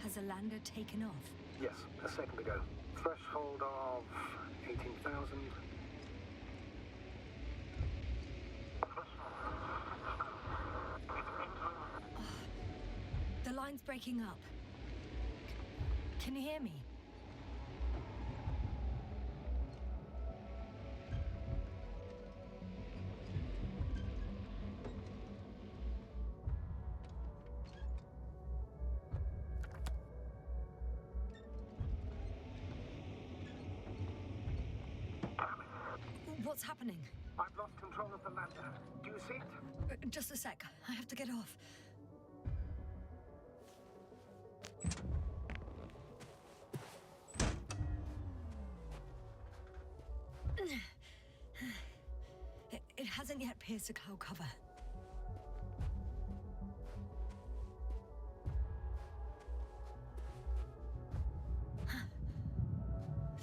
Has a lander taken off? Yes, a second ago. Threshold of 18,000. The line's breaking up. Can you hear me? What's happening? I've lost control of the lander. Do you see it? Just a sec. I have to get off. It hasn't yet pierced the cloud cover.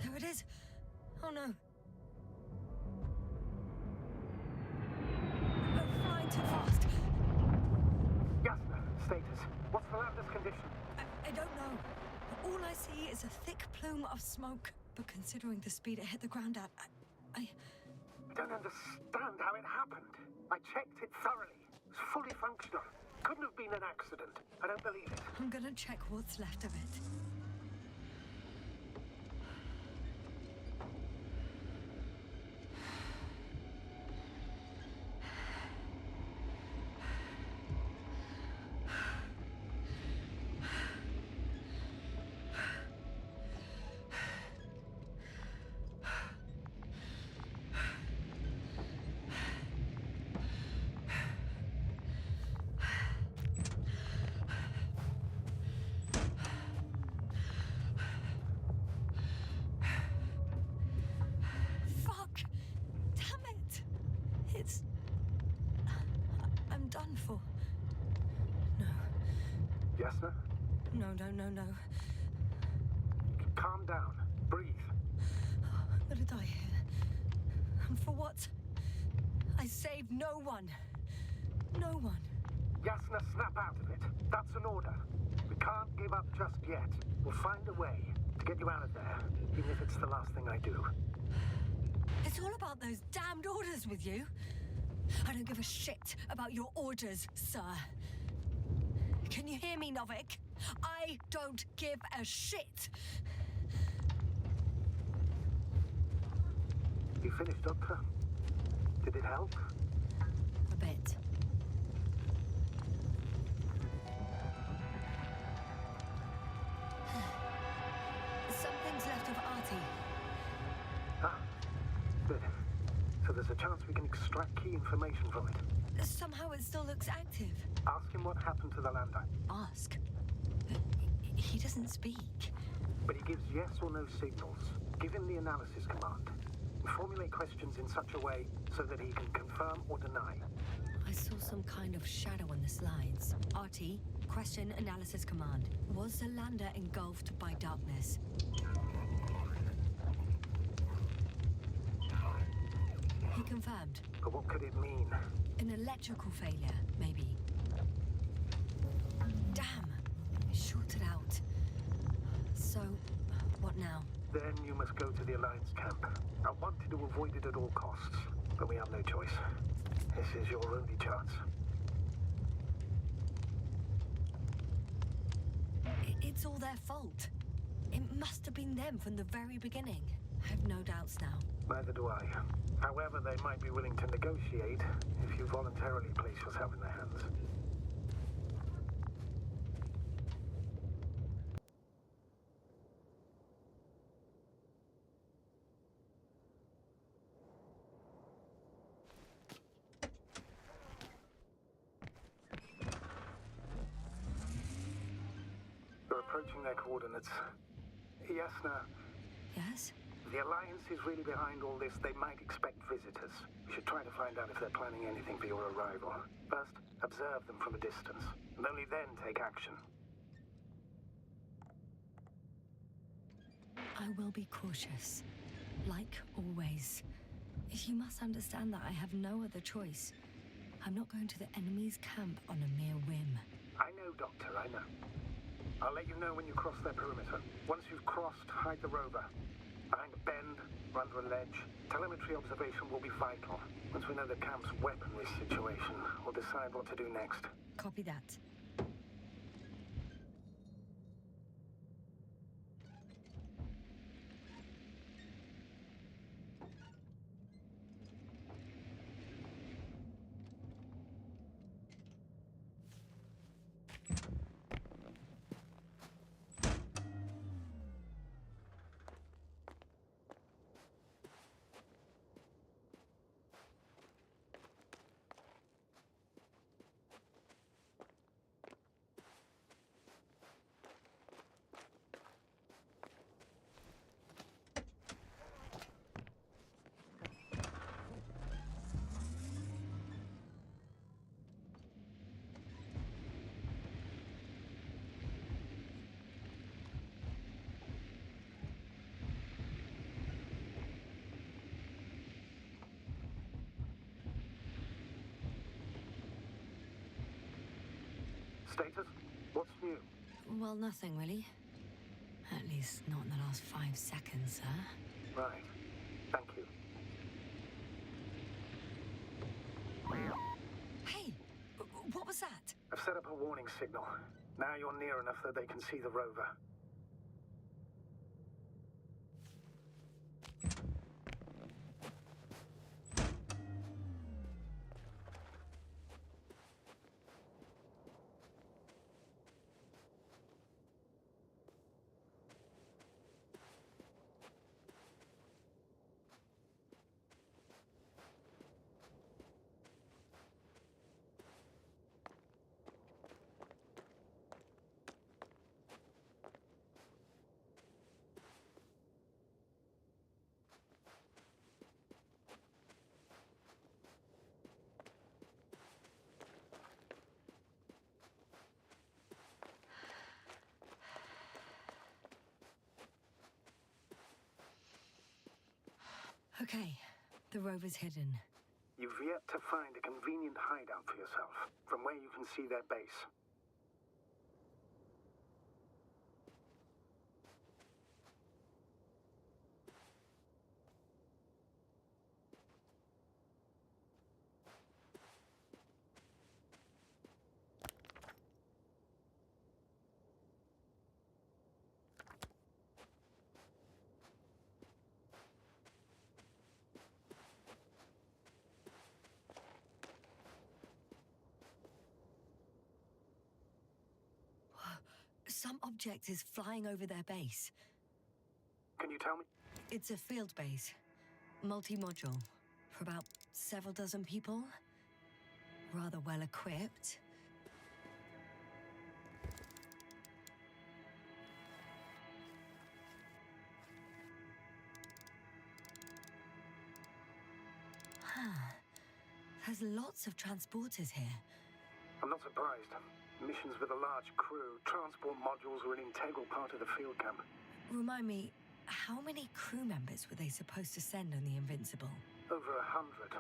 There it is. Oh no. We're flying too fast. Yasna, status. What's the lander's condition? I don't know. All I see is a thick plume of smoke. But considering the speed it hit the ground at, I don't understand how it happened. I checked it thoroughly. It's fully functional. Couldn't have been an accident. I don't believe it. I'm gonna check what's left of it. I'm done for. No. Yasna? No. Calm down. Breathe. I'm gonna die here. And for what? I saved no one. No one. Yasna, snap out of it. That's an order. We can't give up just yet. We'll find a way to get you out of there, even if it's the last thing I do. It's all about those damned orders with you. I don't give a shit about your orders, sir. Can you hear me, Novik? I don't give a shit. You finished, Doctor? Did it help? A bit. Something's left of Artie. Ah, good. So there's a chance we can extract key information from it. Somehow it still looks active. Ask him what happened to the lander. Ask? He doesn't speak. But he gives yes or no signals. Give him the analysis command. Formulate questions in such a way so that he can confirm or deny. I saw some kind of shadow on the slides. Artie, question analysis command. Was the lander engulfed by darkness? He confirmed. But what could it mean? An electrical failure, maybe. Damn! It shorted out. So, what now? Then you must go to the Alliance camp. I wanted to avoid it at all costs, but we have no choice. This is your only chance. It's all their fault. It must have been them from the very beginning. I have no doubts now. Neither do I. However, they might be willing to negotiate if you voluntarily place yourself in their hands. You're approaching their coordinates. Yasna. Yes? The Alliance is really behind all this. They might expect visitors. We should try to find out if they're planning anything for your arrival. First, observe them from a distance, and only then take action. I will be cautious. Like always. You must understand that I have no other choice. I'm not going to the enemy's camp on a mere whim. I know, Doctor, I know. I'll let you know when you cross their perimeter. Once you've crossed, hide the rover. Behind a bend, or under a ledge. Telemetry observation will be vital. Once we know the camp's weaponry situation, we'll decide what to do next. Copy that. Status? What's new? Well, nothing really. At least not in the last 5 seconds, sir. Right. Thank you. Hey, what was that? I've set up a warning signal. Now you're near enough that they can see the rover. Okay, the rover's hidden. You've yet to find a convenient hideout for yourself, from where you can see their base. Some object is flying over their base. Can you tell me? It's a field base. Multi-module. For about several dozen people. Rather well equipped. There's lots of transporters here. I'm not surprised. Missions with a large crew, transport modules are an integral part of the field camp. Remind me, how many crew members were they supposed to send on the Invincible? Over 100.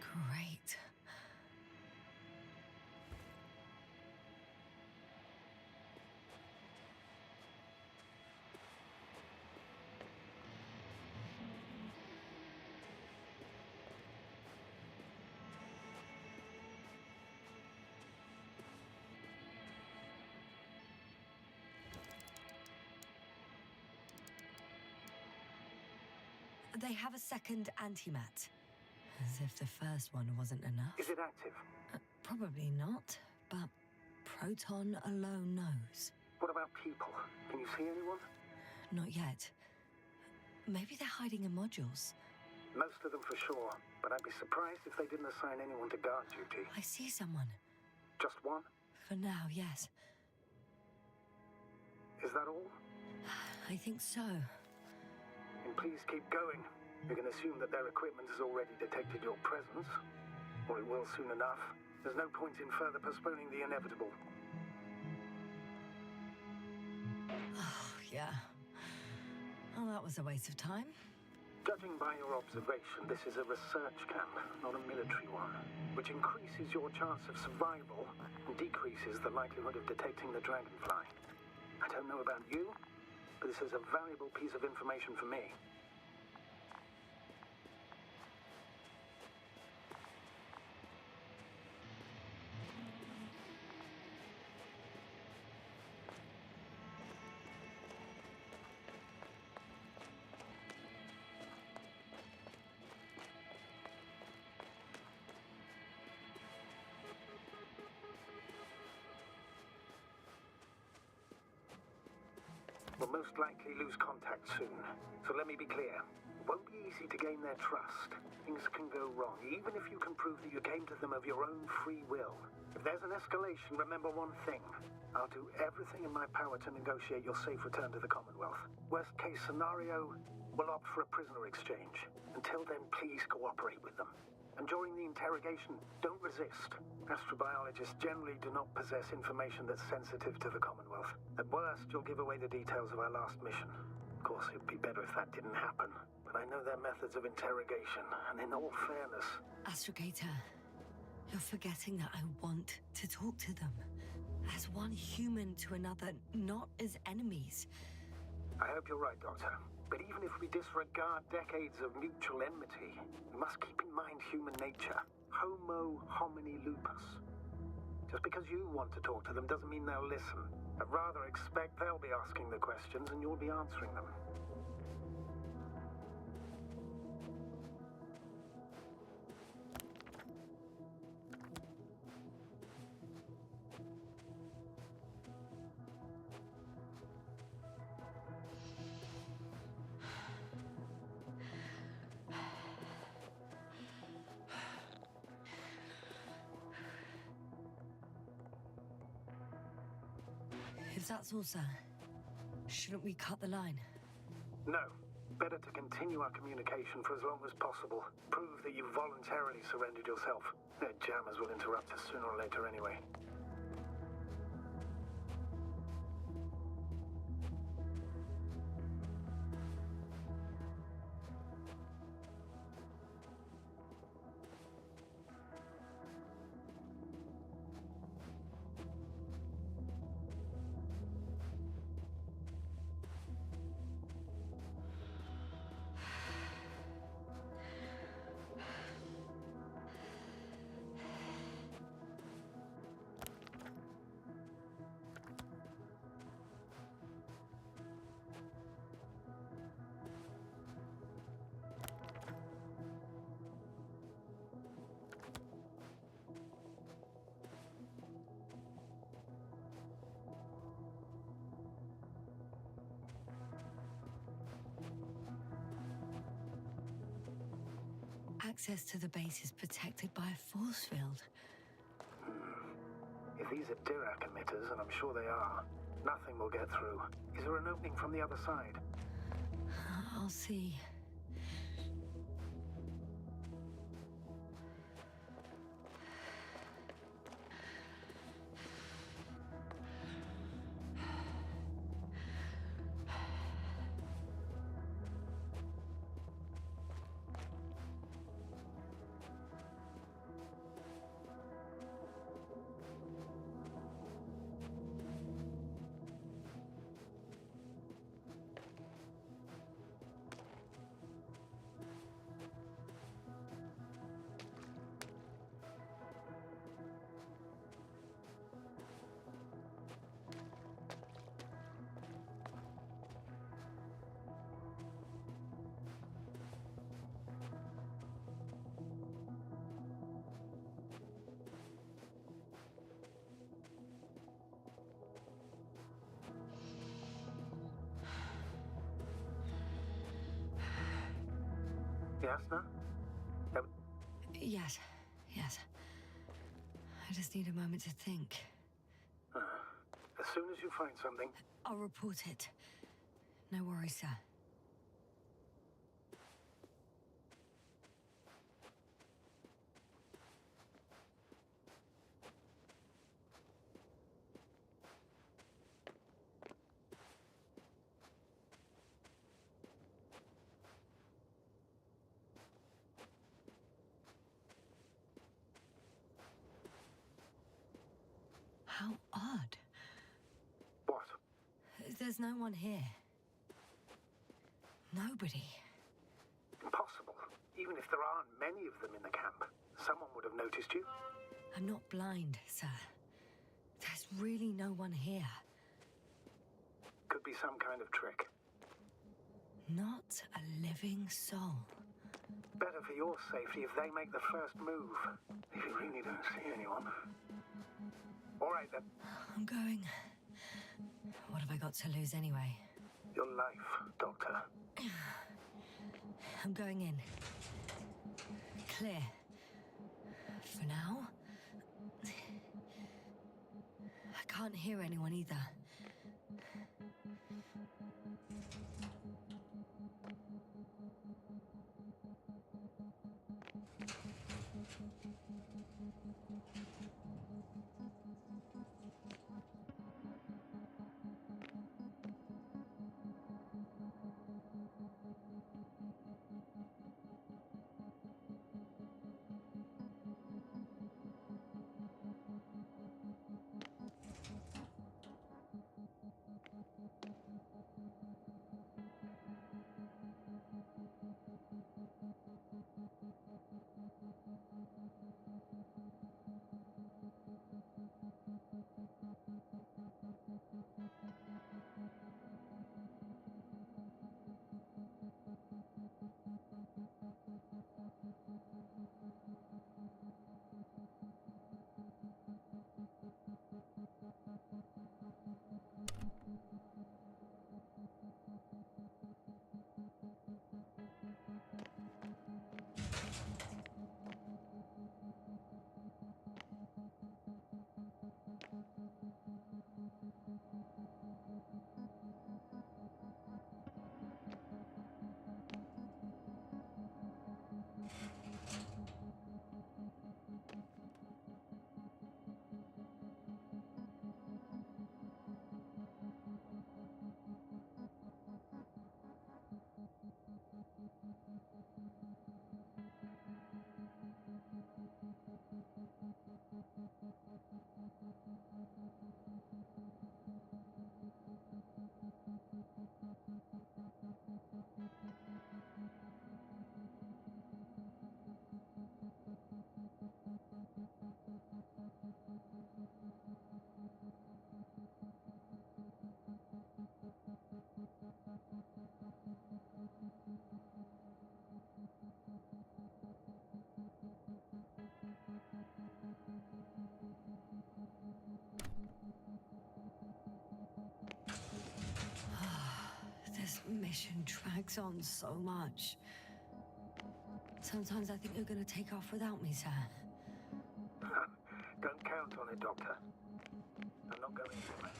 Great. They have a second antimat. As if the first one wasn't enough. Is it active? Probably not, but Proton alone knows. What about people? Can you see anyone? Not yet. Maybe they're hiding in modules. Most of them for sure, but I'd be surprised if they didn't assign anyone to guard duty. I see someone. Just one? For now, yes. Is that all? I think so. And please keep going. You can assume that their equipment has already detected your presence. Or it will soon enough. There's no point in further postponing the inevitable. Oh, yeah. Well, that was a waste of time. Judging by your observation, this is a research camp, not a military one, which increases your chance of survival and decreases the likelihood of detecting the dragonfly. I don't know about you, but this is a valuable piece of information for me. We'll most likely lose contact soon, so let me be clear. It won't be easy to gain their trust. Things can go wrong, even if you can prove that you came to them of your own free will. If there's an escalation, remember one thing. I'll do everything in my power to negotiate your safe return to the Commonwealth. Worst case scenario, we'll opt for a prisoner exchange. Until then, please cooperate with them. And during the interrogation, don't resist. Astrobiologists generally do not possess information that's sensitive to the Commonwealth. At worst, you'll give away the details of our last mission. Of course, it'd be better if that didn't happen. But I know their methods of interrogation, and in all fairness... Astrogator, you're forgetting that I want to talk to them. As one human to another, not as enemies. I hope you're right, Doctor. But even if we disregard decades of mutual enmity, we must keep in mind human nature. Homo homini lupus. Just because you want to talk to them doesn't mean they'll listen. I'd rather expect they'll be asking the questions and you'll be answering them. If that's all, sir, shouldn't we cut the line? No. Better to continue our communication for as long as possible. Prove that you voluntarily surrendered yourself. Their jammers will interrupt us sooner or later anyway. Access to the base is protected by a force field. If these are Dirac emitters, and I'm sure they are, nothing will get through. Is there an opening from the other side? I'll see. Yes, no? Yes. I just need a moment to think. As soon as you find something... I'll report it. No worries, sir. How odd. What? There's no one here. Nobody. Impossible. Even if there aren't many of them in the camp, someone would have noticed you. I'm not blind, sir. There's really no one here. Could be some kind of trick. Not a living soul. Better for your safety if they make the first move. If you really don't see anyone. All right, then. I'm going. What have I got to lose anyway? Your life, Doctor. I'm going in. Clear. For now. I can't hear anyone either. This mission drags on so much. Sometimes I think you're going to take off without me, sir. Don't count on it, Doctor. I'm not going anywhere.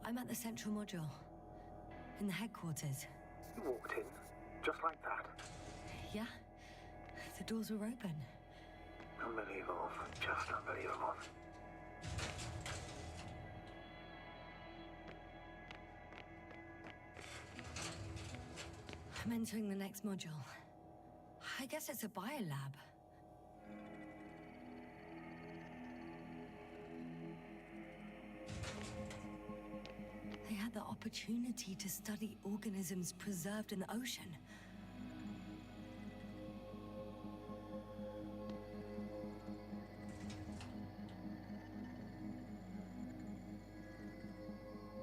I'm at the central module. In the headquarters. You walked in, just like that. Yeah? The doors were open. Unbelievable. Just unbelievable. I'm entering the next module. I guess it's a biolab. They had the opportunity to study organisms preserved in the ocean.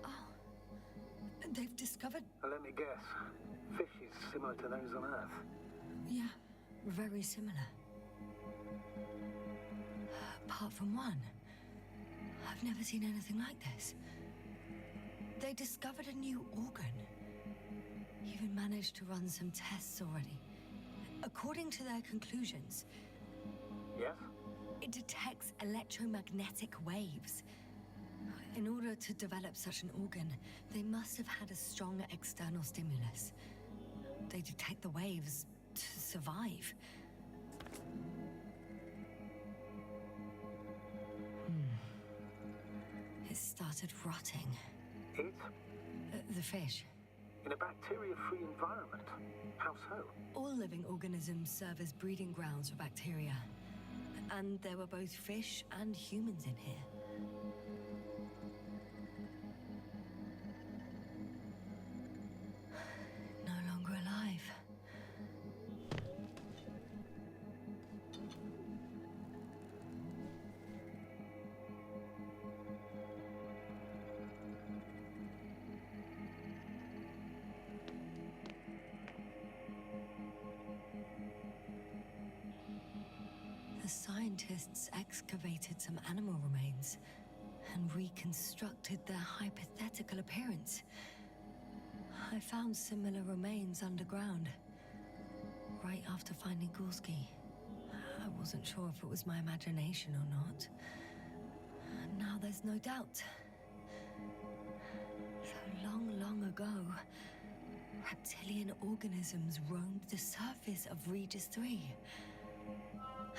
Oh, they've discovered... Let me guess. Fishes similar to those on Earth. Yeah, very similar. Apart from one. I've never seen anything like this. They discovered a new organ. Even managed to run some tests already. According to their conclusions... Yes? It detects electromagnetic waves. In order to develop such an organ, they must have had a strong external stimulus. They detect the waves to survive. It started rotting. It? The fish. In a bacteria-free environment? How so? All living organisms serve as breeding grounds for bacteria. And there were both fish and humans in here. No longer alive. The scientists excavated some animal remains and reconstructed their hypothetical appearance. I found similar remains underground, right after finding Gulski. I wasn't sure if it was my imagination or not. Now there's no doubt. So long ago, reptilian organisms roamed the surface of Regis 3.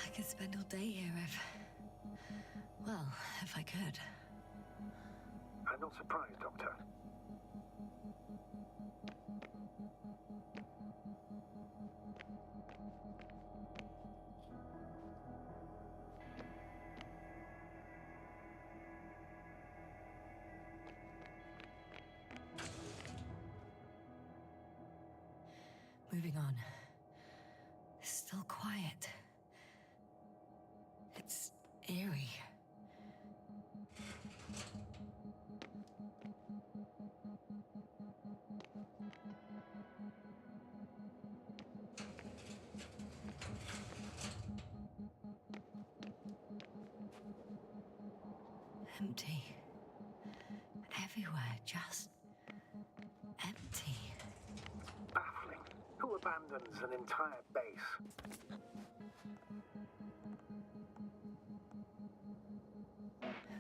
I could spend all day here if I could. I'm not surprised, Doctor. Moving on. Still quiet. It's eerie. Empty. Everywhere, just empty. Baffling. Who abandons an entire base?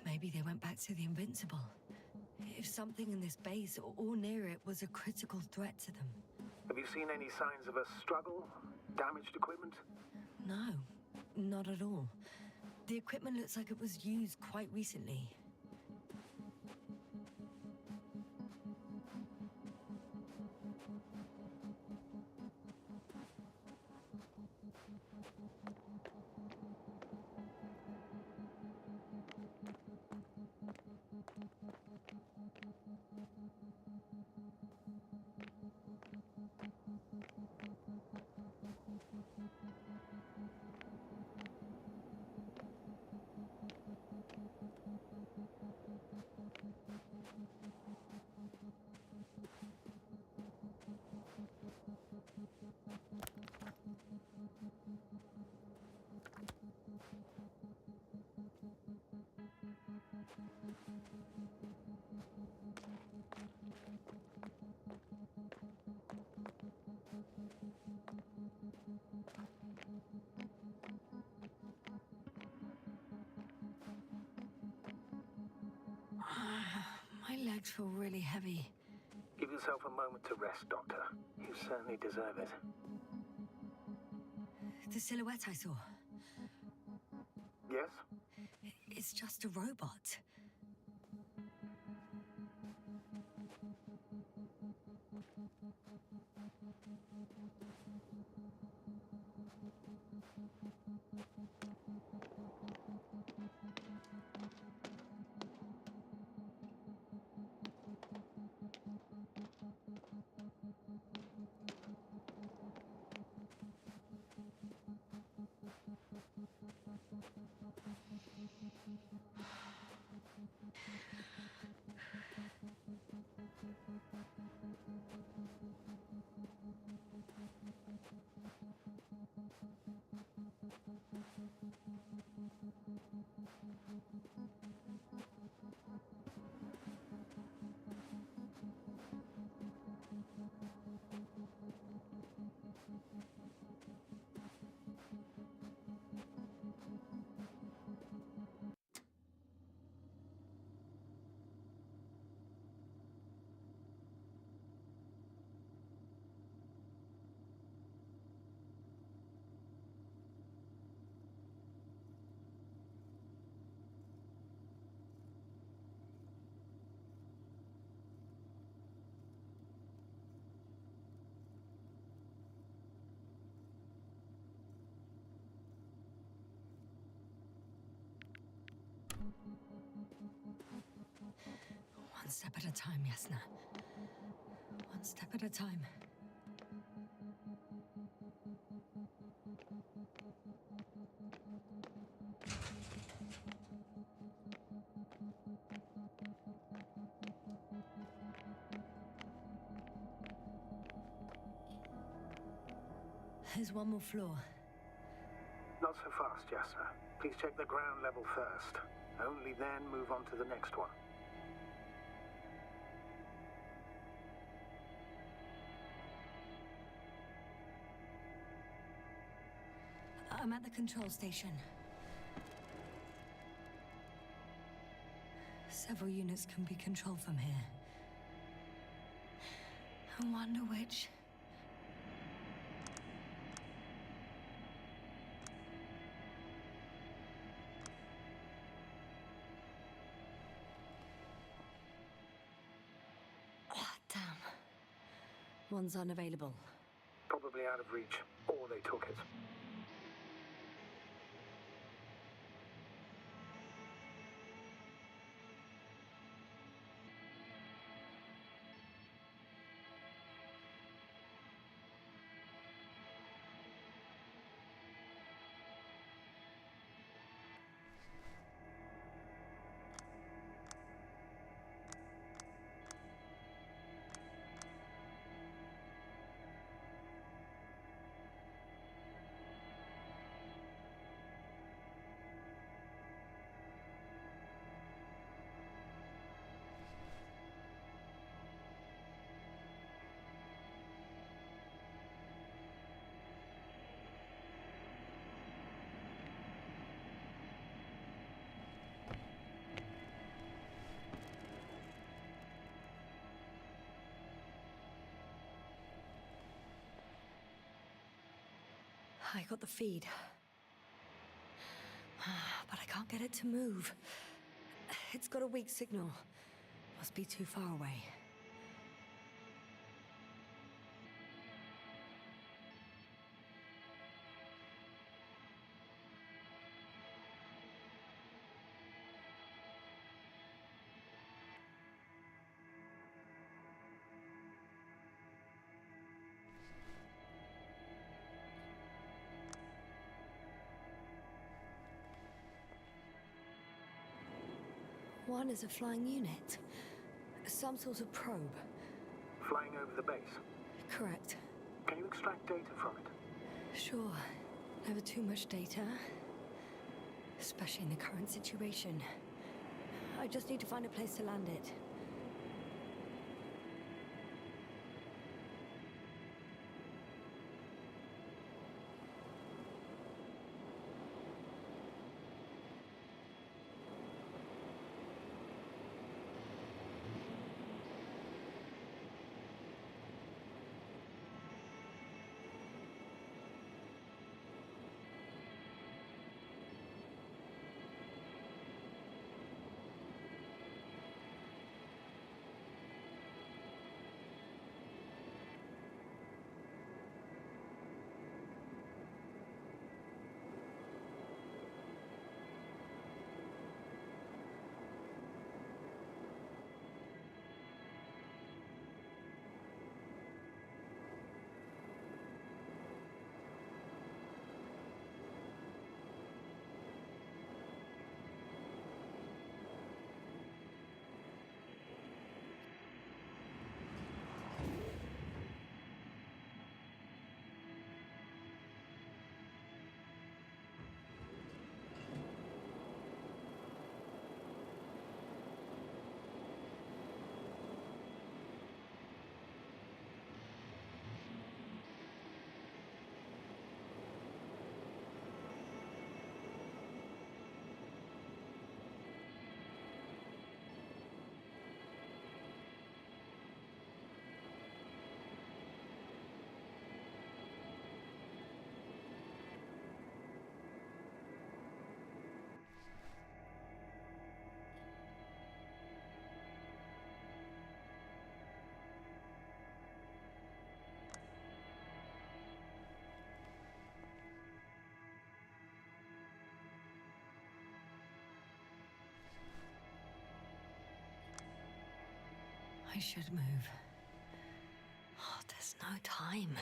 Maybe they went back to the Invincible. If something in this base or near it was a critical threat to them. Have you seen any signs of a struggle? Damaged equipment? No, not at all. The equipment looks like it was used quite recently. My legs feel really heavy. Give yourself a moment to rest, Doctor. You certainly deserve it. The silhouette I saw. Yes? It's just a robot. One step at a time, Yasna. One step at a time. There's one more floor. Not so fast, Jasna. Please check the ground level first. Only then move on to the next one. I'm at the control station. Several units can be controlled from here. I wonder which. Ah, damn. One's unavailable. Probably out of reach, or they took it. I got the feed. But I can't get it to move. It's got a weak signal. Must be too far away. One is a flying unit. Some sort of probe. Flying over the base. Correct. Can you extract data from it? Sure. Never too much data. Especially in the current situation. I just need to find a place to land it. I should move. Oh, there's no time.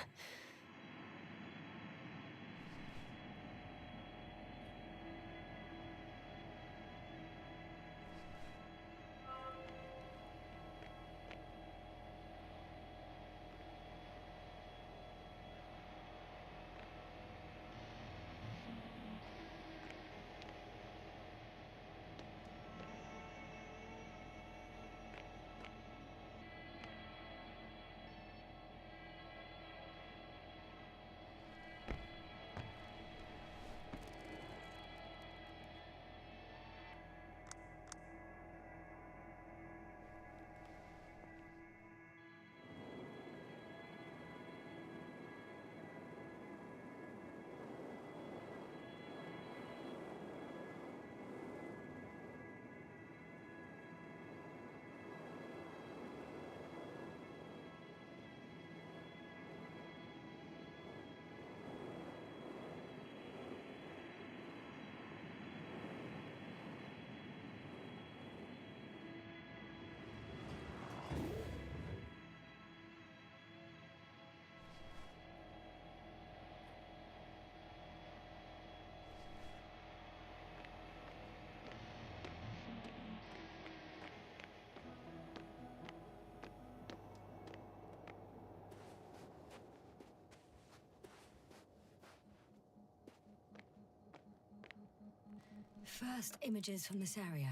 First images from this area.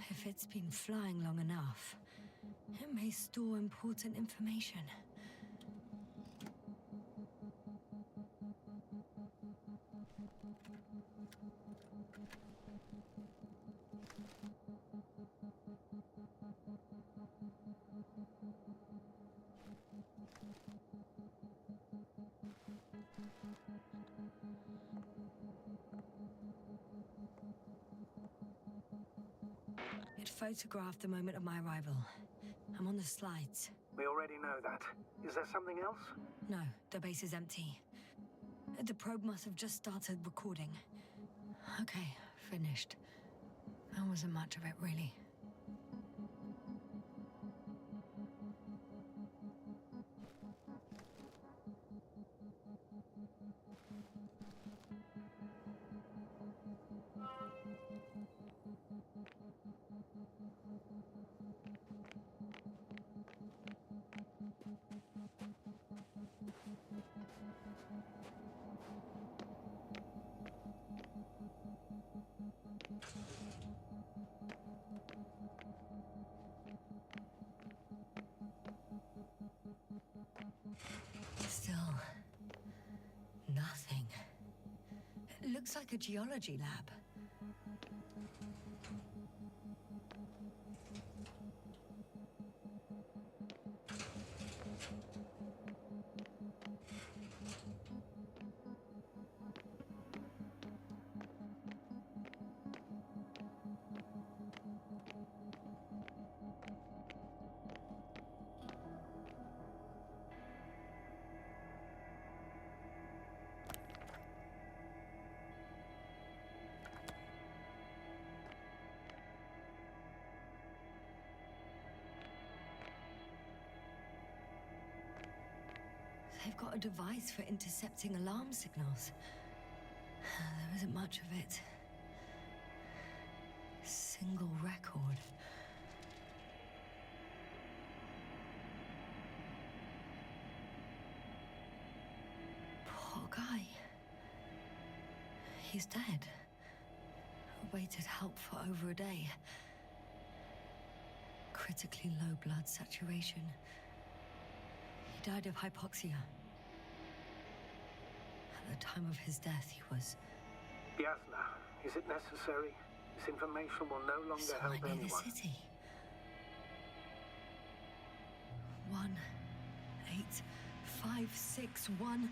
If it's been flying long enough, it may store important information. It photographed the moment of my arrival. I'm on the slides. We already know that. Is there something else? No, the base is empty. The probe must have just started recording. Okay, finished. There wasn't much of it, really. Still, nothing. It looks like a geology lab. They've got a device for intercepting alarm signals. There isn't much of it. Single record. Poor guy. He's dead. Waited help for over a day. Critically low blood saturation. He died of hypoxia. At the time of his death, he was... Yasna, is it necessary? This information will no longer help somewhere near anyone. the city. 18561.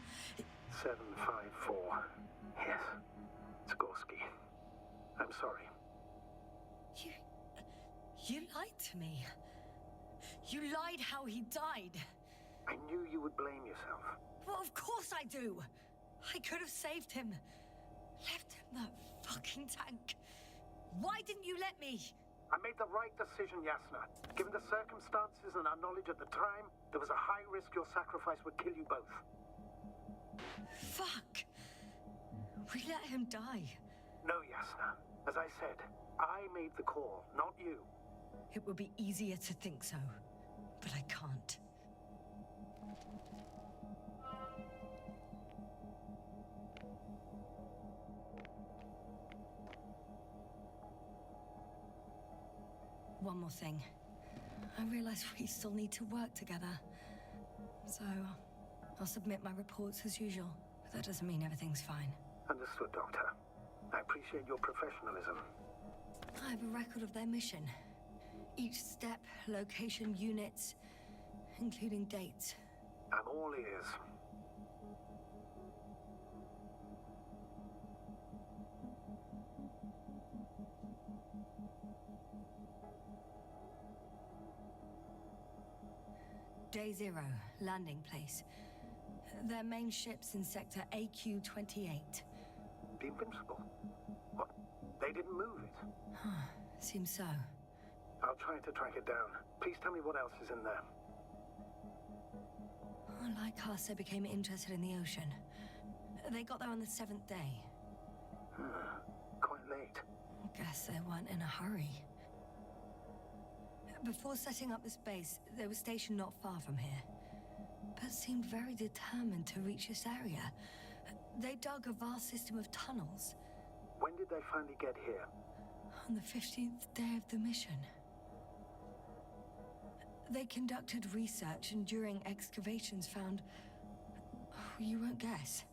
754. Yes. Skorsky. I'm sorry. You lied to me. You lied how he died. I knew you would blame yourself. Well, of course I do. I could have saved him. Left him that fucking tank. Why didn't you let me? I made the right decision, Yasna. Given the circumstances and our knowledge at the time, there was a high risk your sacrifice would kill you both. Fuck! We let him die. No, Yasna. As I said, I made the call, not you. It would be easier to think so, but I can't. One more thing. I realize we still need to work together. So, I'll submit my reports as usual. But that doesn't mean everything's fine. Understood, Doctor. I appreciate your professionalism. I have a record of their mission. Each step, location, units, including dates. I'm all ears. Day 0, landing place. Their main ship's in sector AQ-28. The Invincible? What? They didn't move it? Seems so. I'll try to track it down. Please tell me what else is in there. Like us, they became interested in the ocean. They got there on the 7th day. Quite late. Guess they weren't in a hurry. Before setting up this base, they were stationed not far from here, but seemed very determined to reach this area. They dug a vast system of tunnels. When did they finally get here? On the 15th day of the mission. They conducted research and during excavations found, you won't guess,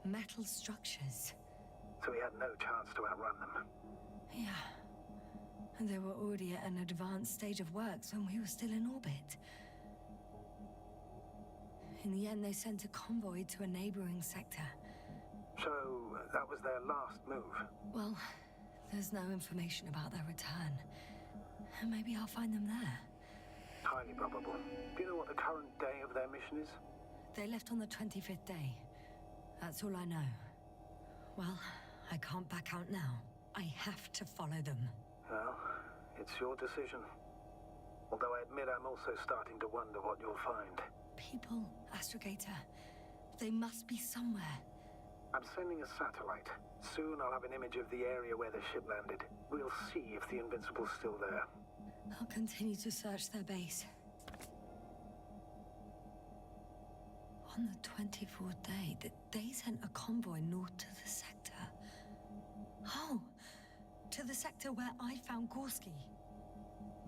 metal structures. So we had no chance to outrun them. Yeah. And they were already at an advanced stage of works when we were still in orbit. In the end, they sent a convoy to a neighboring sector. So, that was their last move? Well, there's no information about their return. Maybe I'll find them there. Highly probable. Do you know what the current day of their mission is? They left on the 25th day. That's all I know. Well, I can't back out now. I have to follow them. Well, it's your decision. Although I admit I'm also starting to wonder what you'll find. People, Astrogator. They must be somewhere. I'm sending a satellite. Soon I'll have an image of the area where the ship landed. We'll see if the Invincible's still there. I'll continue to search their base. On the 24th day, they sent a convoy north to the sector. Oh, to the sector where I found Gorski.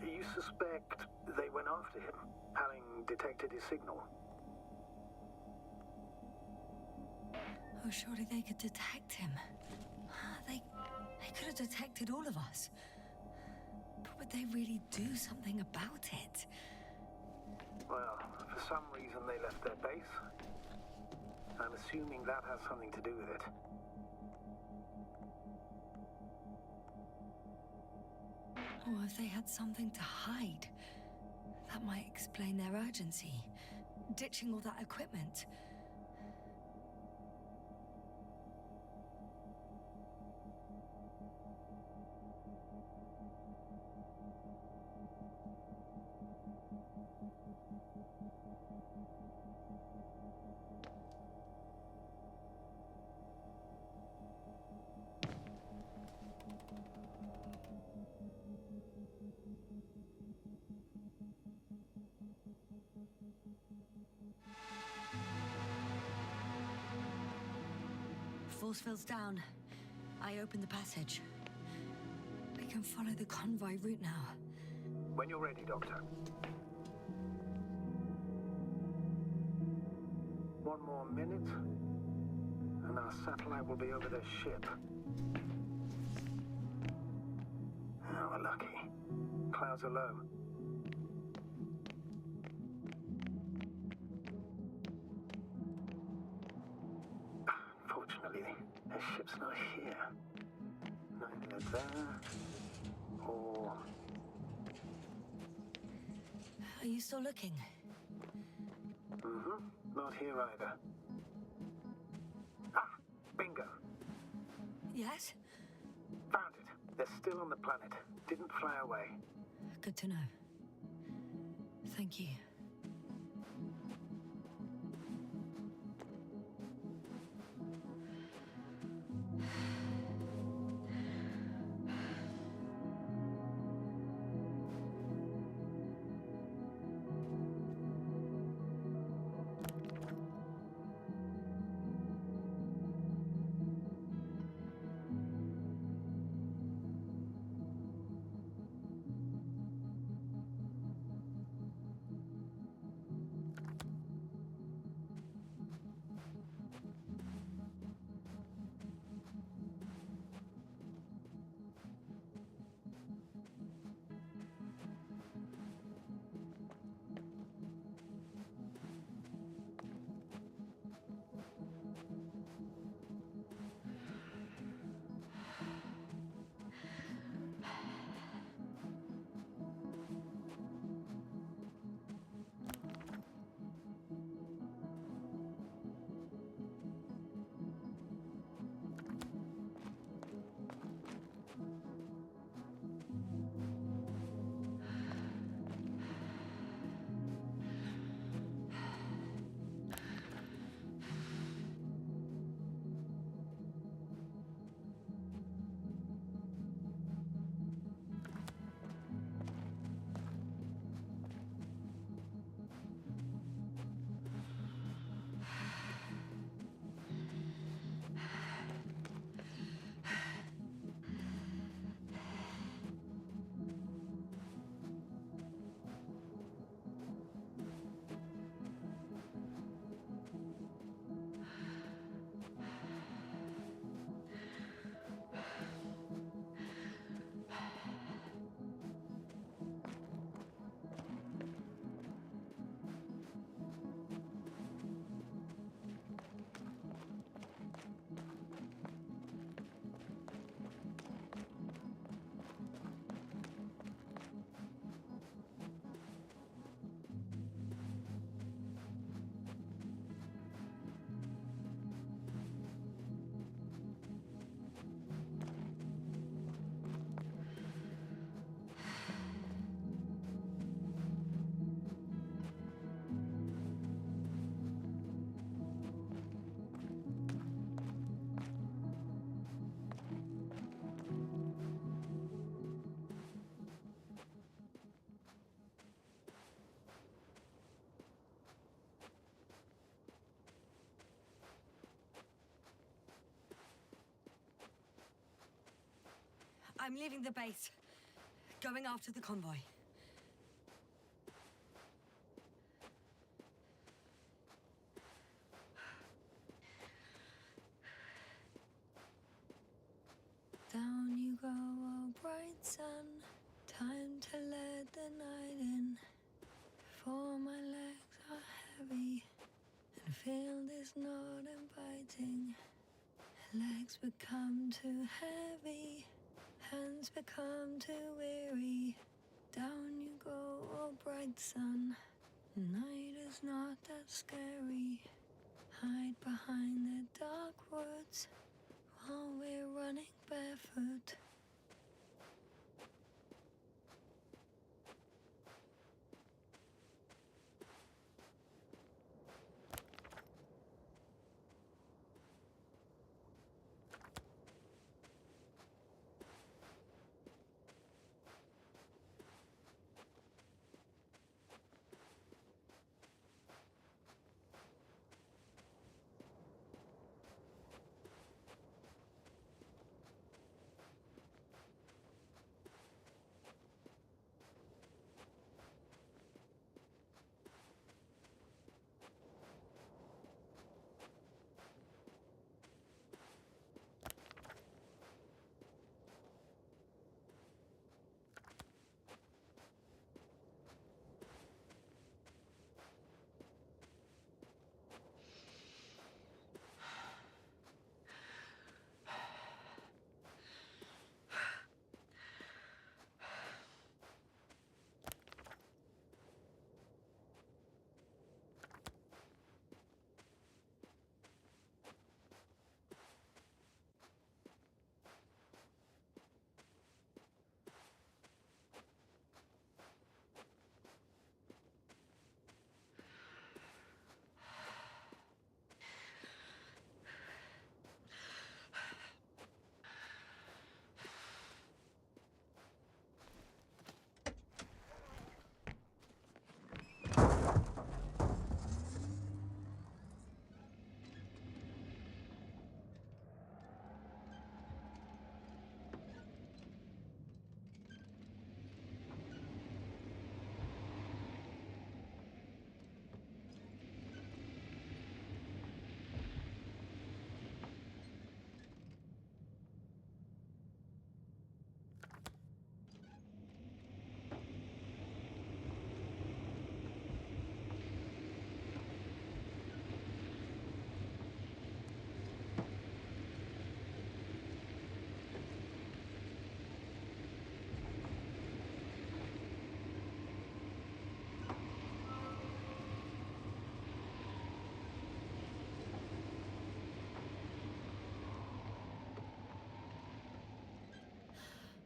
You suspect they went after him, having detected his signal? Oh, surely they could detect him. They could have detected all of us. But would they really do something about it? Well, for some reason they left their base. I'm assuming that has something to do with it. Or if they had something to hide, that might explain their urgency. Ditching all that equipment. Force field's down. I open the passage. We can follow the convoy route now. When you're ready, Doctor. One more minute, and our satellite will be over their ship. Oh, we're lucky. Clouds are low. Their ship's not here. Neither there, or... Are you still looking? Mm-hmm. Not here either. Ah! Bingo! Yes? Found it. They're still on the planet. Didn't fly away. Good to know. Thank you. I'm leaving the base. Going after the convoy. Down you go, oh bright sun. Time to let the night in. For my legs are heavy and feel this knot inviting. Legs become too heavy, hands become too weary. Down you go, oh bright sun. Night is not that scary. Hide behind the dark woods while we're running barefoot.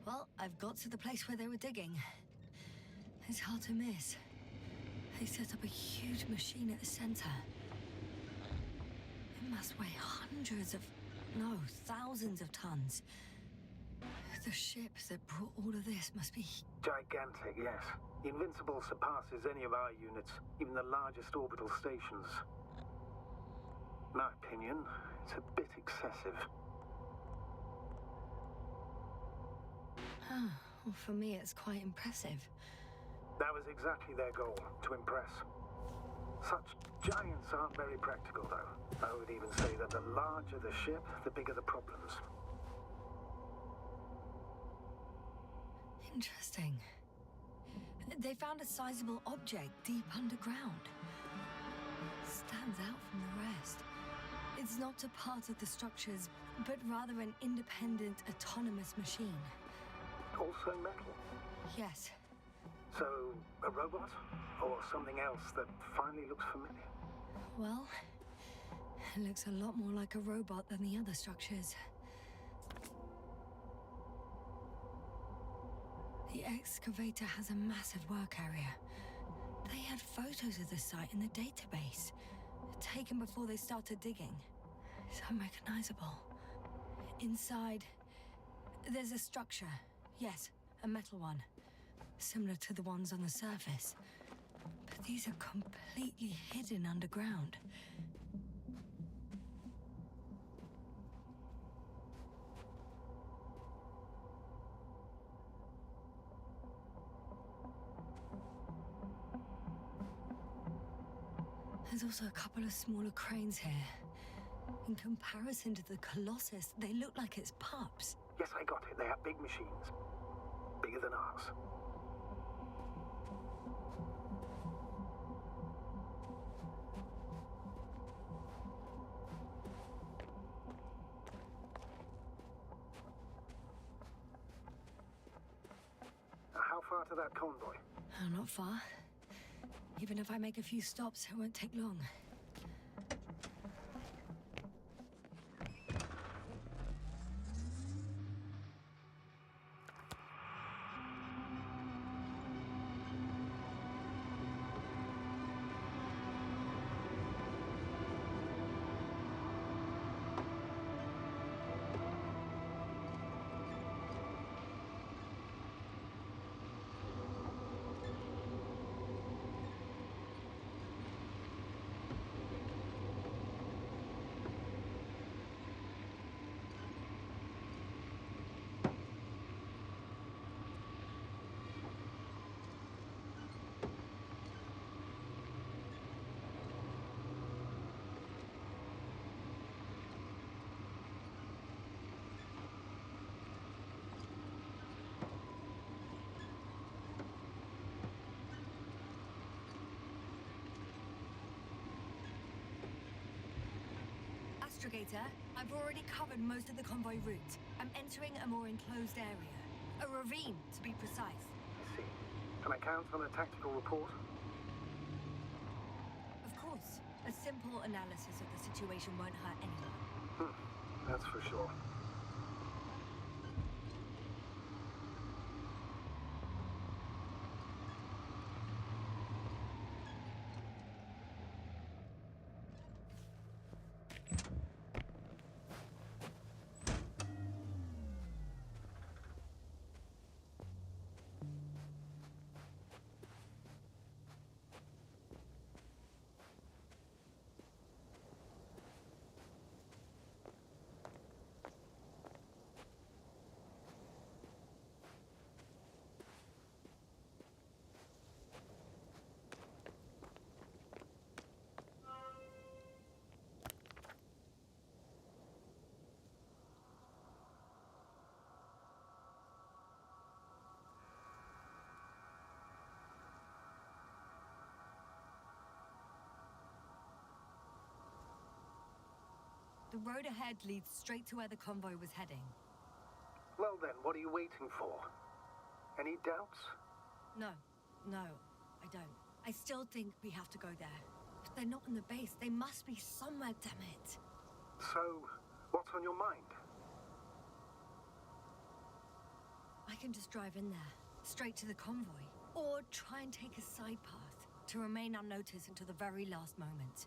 Well, I've got to the place where they were digging. It's hard to miss. They set up a huge machine at the center. It must weigh thousands of tons. The ship that brought all of this must be... Gigantic, yes. The Invincible surpasses any of our units, even the largest orbital stations. In my opinion, it's a bit excessive. Well, for me, it's quite impressive. That was exactly their goal, to impress. Such giants aren't very practical, though. I would even say that the larger the ship, the bigger the problems. Interesting. They found a sizable object deep underground. Stands out from the rest. It's not a part of the structures, but rather an independent, autonomous machine. Also metal? Yes. So, a robot? Or something else that finally looks familiar? Well, it looks a lot more like a robot than the other structures. The excavator has a massive work area. They had photos of the site in the database, taken before they started digging. It's unrecognizable. Inside, there's a structure. Yes, a metal one. Similar to the ones on the surface. But these are completely hidden underground. There's also a couple of smaller cranes here. In comparison to the Colossus, they look like it's pups. Yes, I got it. They are big machines. Bigger than ours. How far to that convoy? Oh, not far. Even if I make a few stops, it won't take long. Astrogator, I've already covered most of the convoy route. I'm entering a more enclosed area. A ravine, to be precise. I see. Can I count on a tactical report? Of course. A simple analysis of the situation won't hurt anyone. That's for sure. The road ahead leads straight to where the convoy was heading. Well then, what are you waiting for? Any doubts? No, I don't. I still think we have to go there. If they're not in the base, they must be somewhere, damn it. So, what's on your mind? I can just drive in there, straight to the convoy, or try and take a side path to remain unnoticed until the very last moment.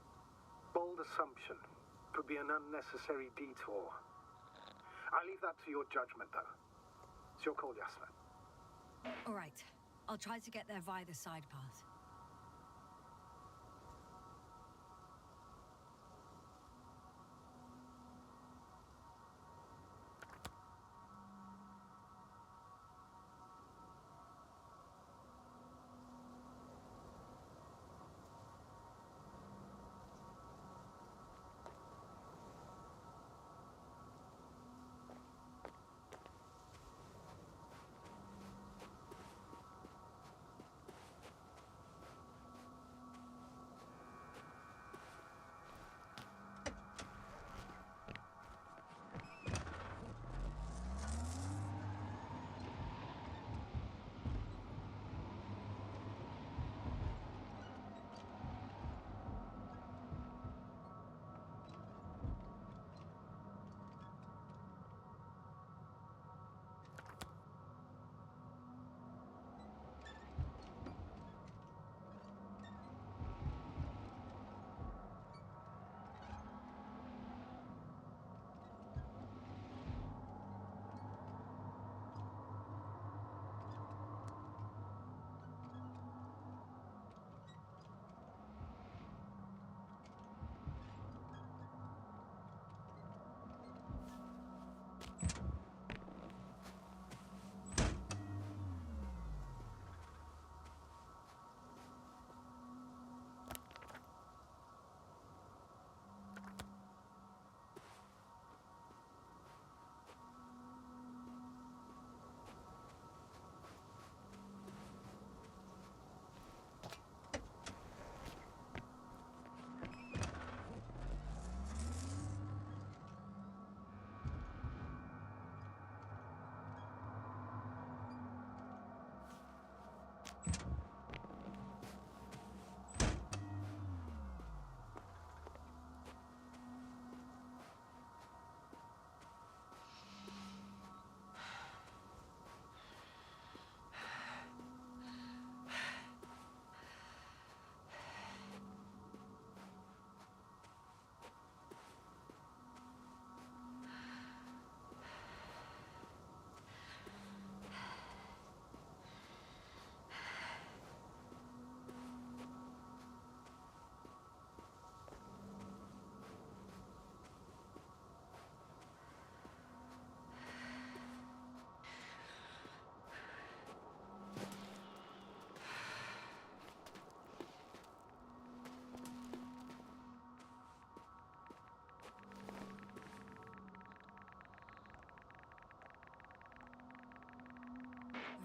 Bold assumption. Could be an unnecessary detour. I leave that to your judgment, though. It's your call, Yasna. All right, I'll try to get there via the side path.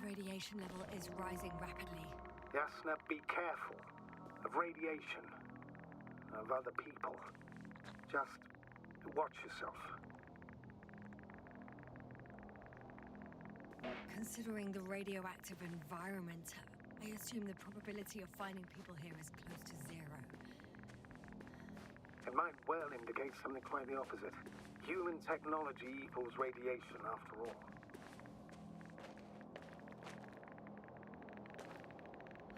Radiation level is rising rapidly. Yasna, be careful. Of radiation. Of other people. Just watch yourself. Considering the radioactive environment, I assume the probability of finding people here is close to zero. It might well indicate something quite the opposite. Human technology equals radiation, after all.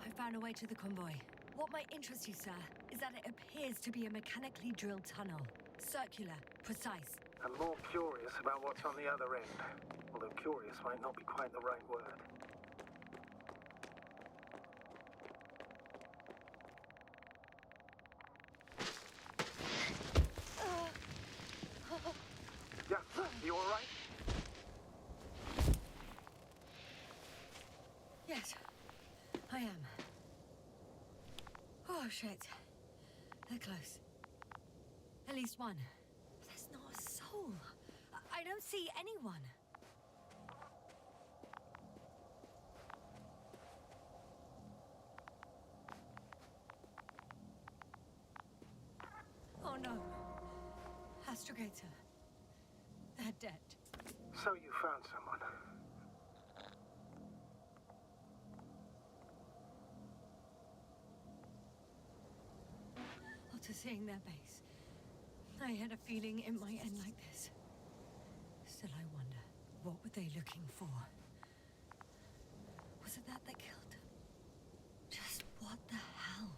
I found a way to the convoy. What might interest you, sir, is that it appears to be a mechanically drilled tunnel. Circular, precise. I'm more curious about what's on the other end. Although curious might not be quite the right word. Yeah, you all right? Yes, I am. Oh, shit. They're close. At least one. There's not a soul. I don't see anyone. Oh no. Astrogator. They're dead. So you found someone. After seeing their base, I had a feeling it might end like this. Still, I wonder, what were they looking for? Was it that that killed him? Just what the hell?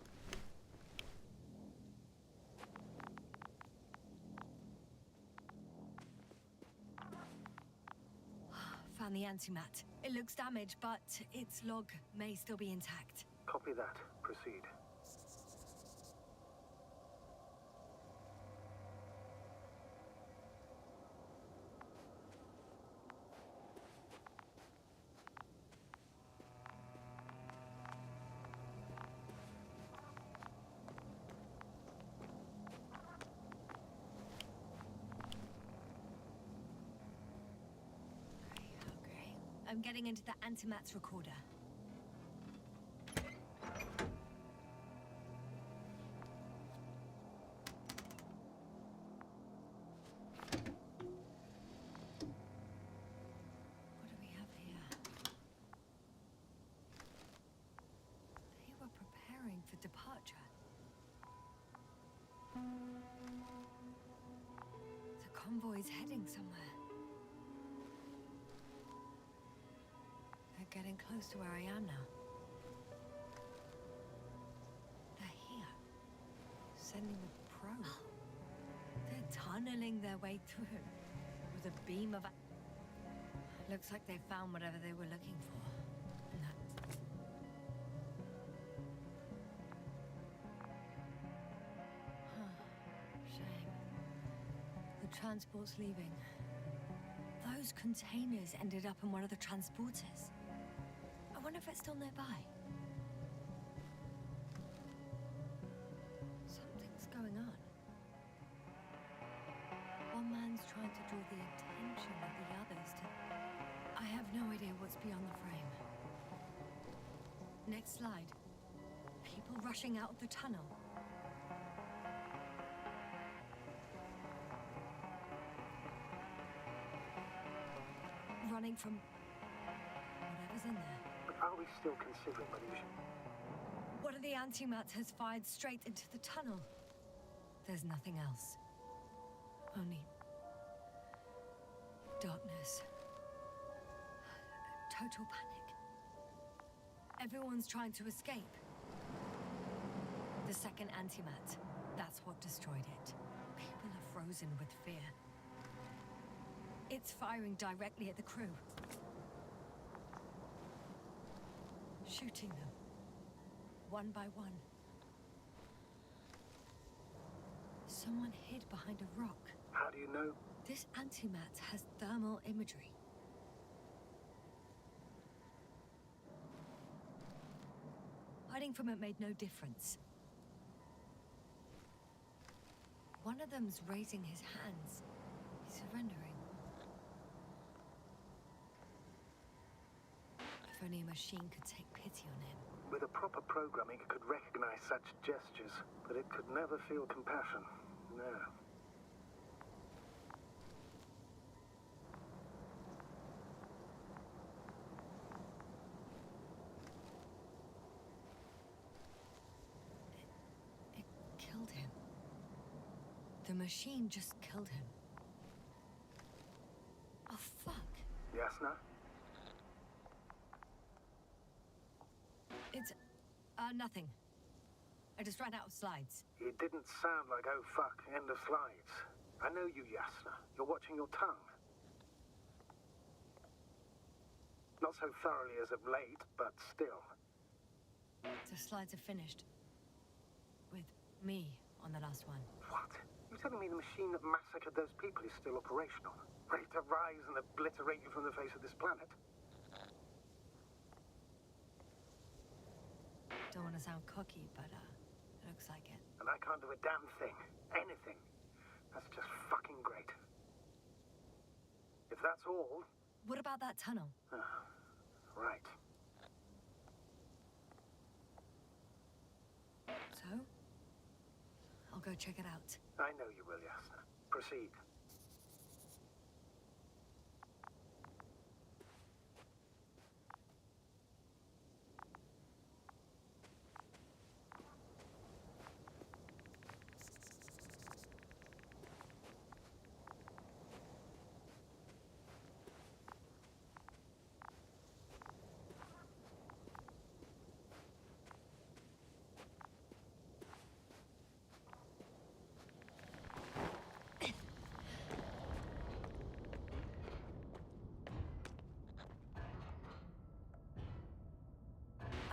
Found the antimat. It looks damaged, but its log may still be intact. Copy that. Proceed. Okay. I'm getting into the antimat's recorder. What do we have here? They were preparing for departure. The convoy's heading somewhere. They're getting close to where I am now. They're here. Sending a probe. They're tunneling their way through with a beam of... Looks like they found whatever they were looking for. And that... Shame. The transport's leaving. Those containers ended up in one of the transporters. I wonder if it's still nearby. Something's going on. One man's trying to draw the attention of the others to... I have no idea what's beyond the frame. Next slide. People rushing out of the tunnel. Running from whatever's in there. But are we still considering whether we should... One of the antimats has fired straight into the tunnel. There's nothing else. Only darkness. Total panic. Everyone's trying to escape. The second antimat, that's what destroyed it. People are frozen with fear. It's firing directly at the crew. Shooting them. One by one. Someone hid behind a rock. How do you know? This antimat has thermal imagery. Hiding from it made no difference. One of them's raising his hands. He's surrendering. If only a machine could take pity on him. With a proper programming, it could recognize such gestures, but it could never feel compassion. No. It killed him. The machine just killed him. Oh, fuck. Yasna? It's... nothing. I just ran out of slides. It didn't sound like, oh fuck, end of slides. I know you, Yasna. You're watching your tongue. Not so thoroughly as of late, but still. The slides are finished. With me on the last one. What? You're telling me the machine that massacred those people is still operational? Ready to rise and obliterate you from the face of this planet? Don't want to sound cocky, but, it looks like it. And I can't do a damn thing. Anything. That's just fucking great. If that's all... What about that tunnel? Right. So? I'll go check it out. I know you will, Yasna. Proceed.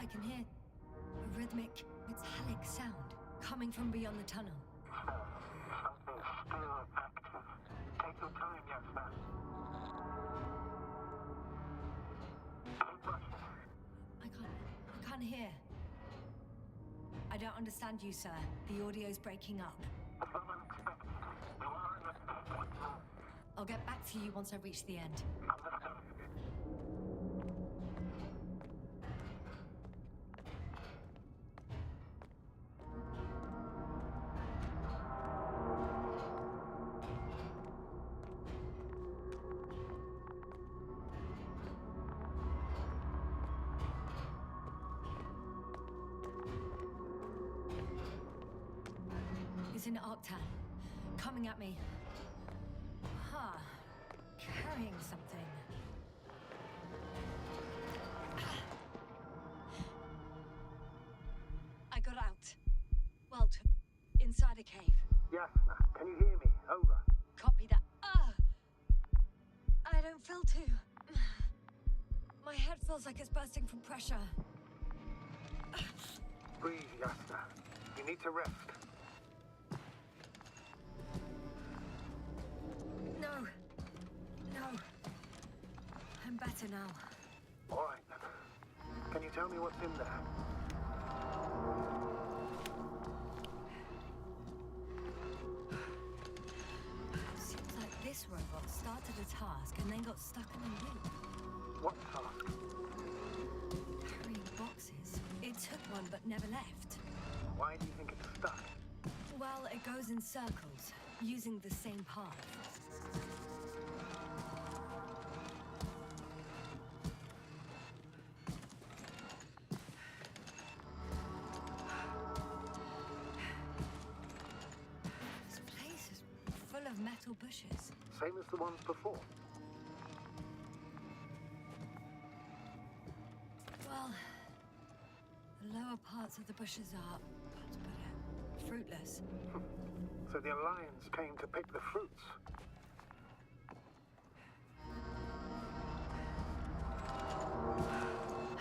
I can hear a rhythmic, metallic sound coming from beyond the tunnel. Something still active. Take your time, yes, ma'am. Keep rushing. I can't hear. I don't understand you, sir. The audio's breaking up. It's not unexpected. You are in a... I'll get back to you once I reach the end. Understood. It's an Octan. Coming at me. Huh. Carrying something. I got out. Well, inside a cave. Yes, ma'am. Can you hear me? Over. Copy that. I don't feel too... My head feels like it's bursting from pressure. Breathe, Yasna. You need to rest. No. I'm better now. All right, then. Can you tell me what's in there? Seems like this robot started a task and then got stuck in a loop. What task? Carrying boxes. It took one but never left. Why do you think it's stuck? Well, it goes in circles, using the same path. This place is full of metal bushes. Same as the ones before. Well, the lower parts of the bushes are, how to put it, fruitless. So the Alliance came to pick the fruits.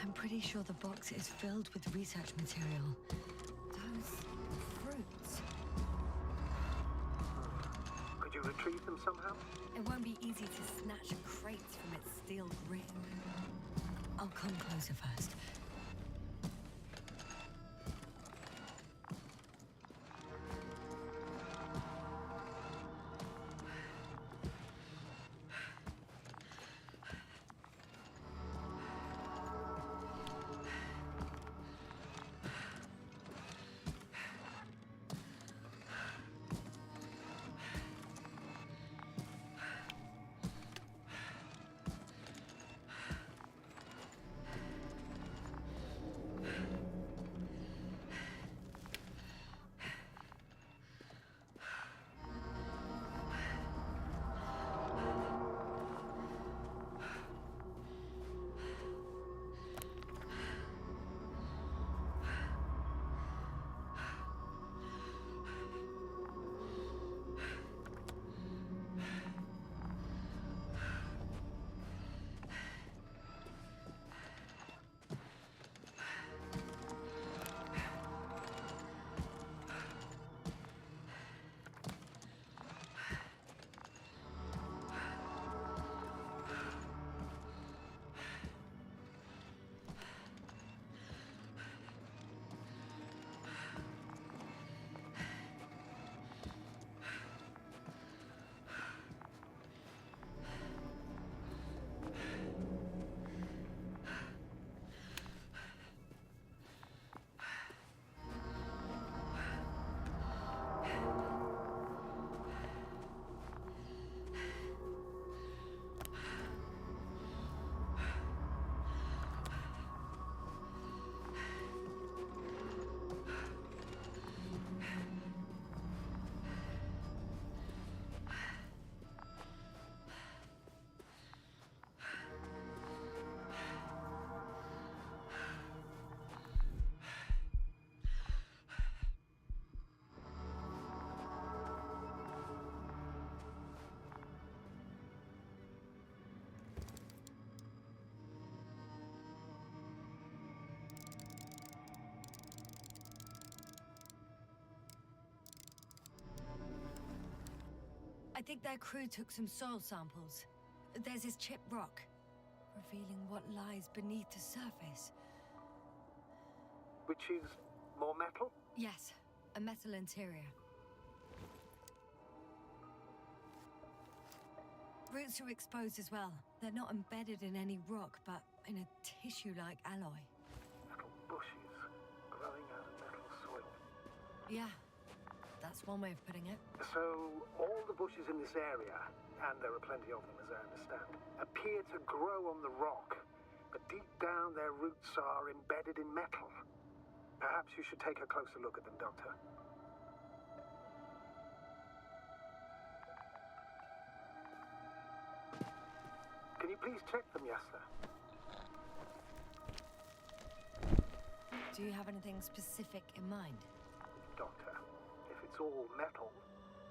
I'm pretty sure the box is filled with research material. Those fruits. Could you retrieve them somehow? It won't be easy to snatch a crate from its steel grip. I'll come closer first. I think their crew took some soil samples. There's this chipped rock, revealing what lies beneath the surface. Which is more metal? Yes, a metal interior. Roots are exposed as well. They're not embedded in any rock, but in a tissue-like alloy. Metal bushes growing out of metal soil. Yeah, that's one way of putting it. So, all the bushes in this area, and there are plenty of them as I understand, appear to grow on the rock, but deep down their roots are embedded in metal. Perhaps you should take a closer look at them, Doctor. Can you please check them, Yasna? Do you have anything specific in mind? Doctor, if it's all metal...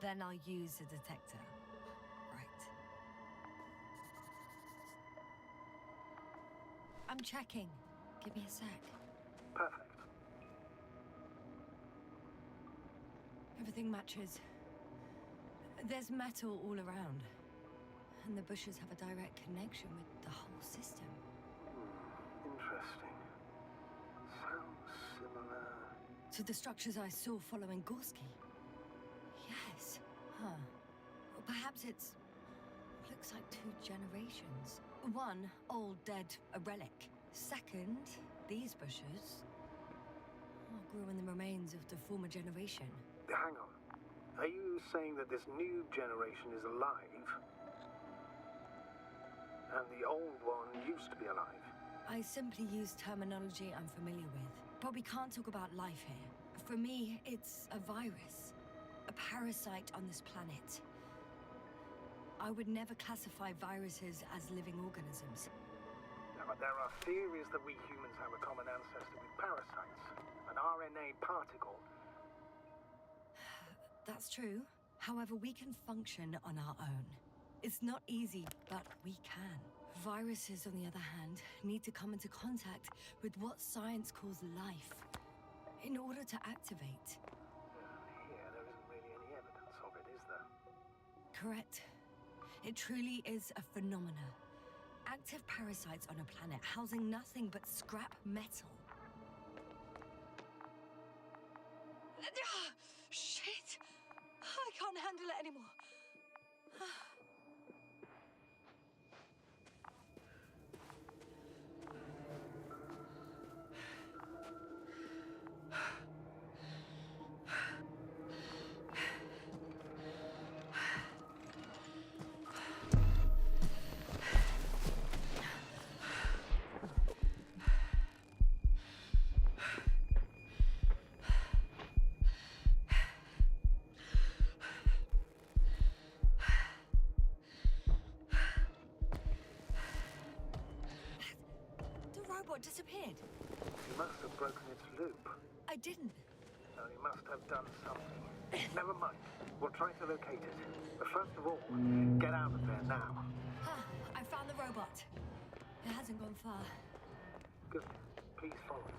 Then I'll use a detector. Right. I'm checking. Give me a sec. Perfect. Everything matches. There's metal all around. And the bushes have a direct connection with the whole system. Interesting. Sounds similar... To the structures I saw following Gorski. Yes. Huh. Or perhaps it's... looks like 2 generations. One, old, dead, a relic. Second, these bushes... grew in the remains of the former generation. Hang on. Are you saying that this new generation is alive? And the old one used to be alive? I simply use terminology I'm familiar with. But we can't talk about life here. For me, it's a virus. A parasite on this planet. I would never classify viruses as living organisms. Now, there are theories that we humans have a common ancestor with parasites. An RNA particle. That's true. However, we can function on our own. It's not easy, but we can. Viruses, on the other hand, need to come into contact with what science calls life in order to activate. Here, there isn't really any evidence of it, is there? Correct. It truly is a phenomena. Active parasites on a planet housing nothing but scrap metal. Shit! I can't handle it anymore. What disappeared? You must have broken its loop. I didn't. No, you must have done something. Never mind. We'll try to locate it. But first of all, get out of there now. I found the robot. It hasn't gone far. Good. Please follow.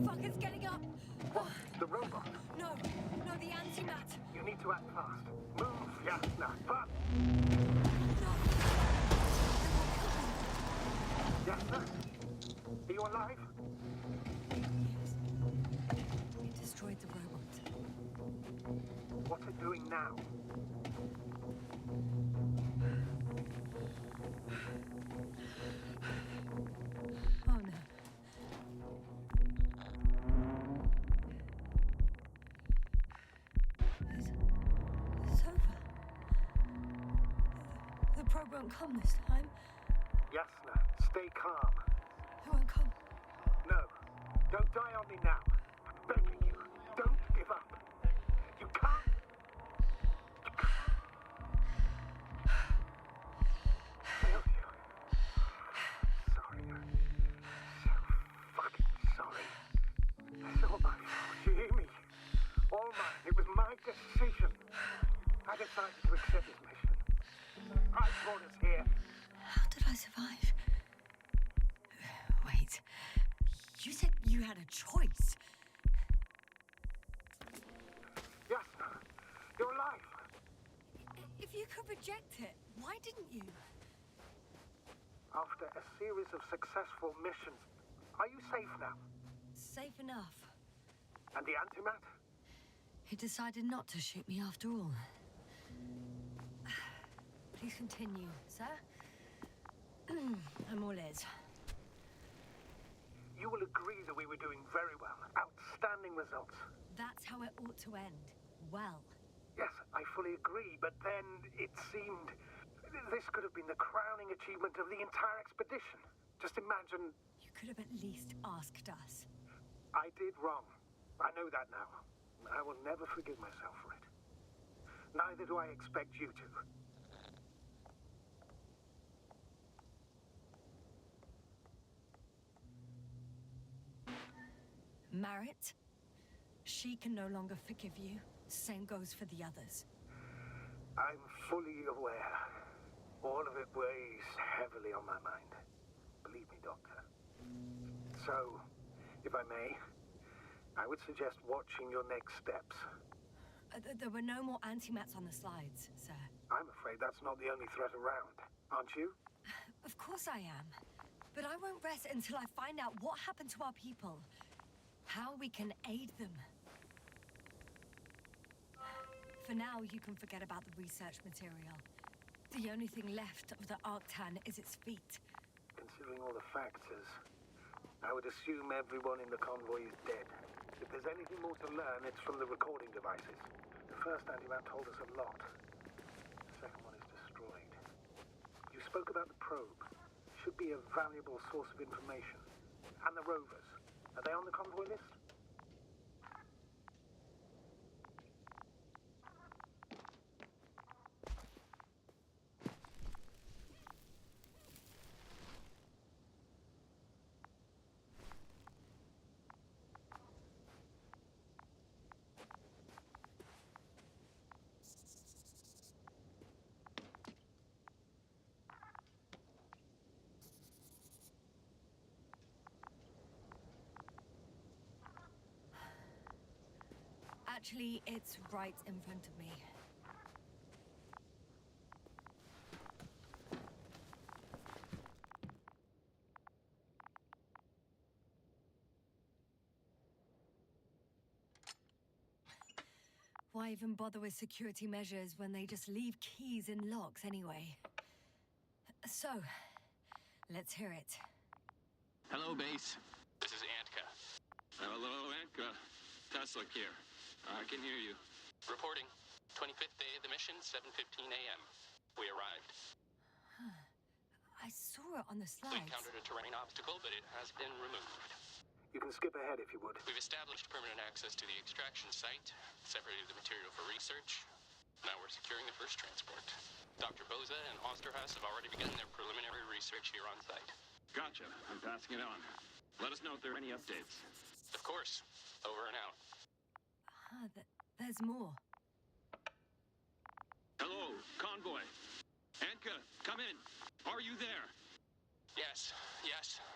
Fuck, it's getting up! What? The robot? No, the antimat! You need to act fast. Move, Yasna, fast! No! Yasna? Are you alive? Yes. It destroyed the robot. What's it doing now? Oh no. It's over. The probe won't come this time. Yasna, stay calm. It won't come. No, don't die on me now. I'm begging you, don't give up. You can't. You can't. Failed you. Sorry. I'm so fucking sorry. decided to accept this mission. I brought us here. How did I survive? Wait. You said you had a choice. Yes, you're alive. If you could reject it, why didn't you? After a series of successful missions, are you safe now? Safe enough. And the antimat? He decided not to shoot me after all. Please continue, sir. I'm all ears. You will agree that we were doing very well. Outstanding results. That's how it ought to end. Well. Yes, I fully agree, but then it seemed this could have been the crowning achievement of the entire expedition. Just imagine... You could have at least asked us. I did wrong. I know that now. I will never forgive myself for it. Neither do I expect you to. Marit, she can no longer forgive you. Same goes for the others. I'm fully aware. All of it weighs heavily on my mind. Believe me, Doctor. So, if I may, I would suggest watching your next steps. There were no more antimats on the slides, sir. I'm afraid that's not the only threat around, aren't you? Of course I am. But I won't rest until I find out what happened to our people. How we can aid them. For now, you can forget about the research material. The only thing left of the Arctan is its feet. Considering all the factors, I would assume everyone in the convoy is dead. If there's anything more to learn, it's from the recording devices. The first antimat told us a lot. The second one is destroyed. You spoke about the probe. Should be a valuable source of information. And the rovers. Are they on the convoy list? Actually, it's right in front of me. Why even bother with security measures when they just leave keys in locks anyway? So, let's hear it. Hello, base. This is Antka. Hello, Antka. Tesla here. I can hear you. Reporting. 25th day of the mission, 7:15 a.m. We arrived. I saw it on the We slides. encountered a terrain obstacle, but it has been removed. You can skip ahead if you would. We've established permanent access to the extraction site, separated the material for research. Now we're securing the first transport. Dr. Boza and Osterhaus have already begun their preliminary research here on site. Gotcha. I'm passing it on. Let us know if there are any updates. Of course. Over and out. There's more. Hello, convoy. Anka, come in. Are you there? Yes,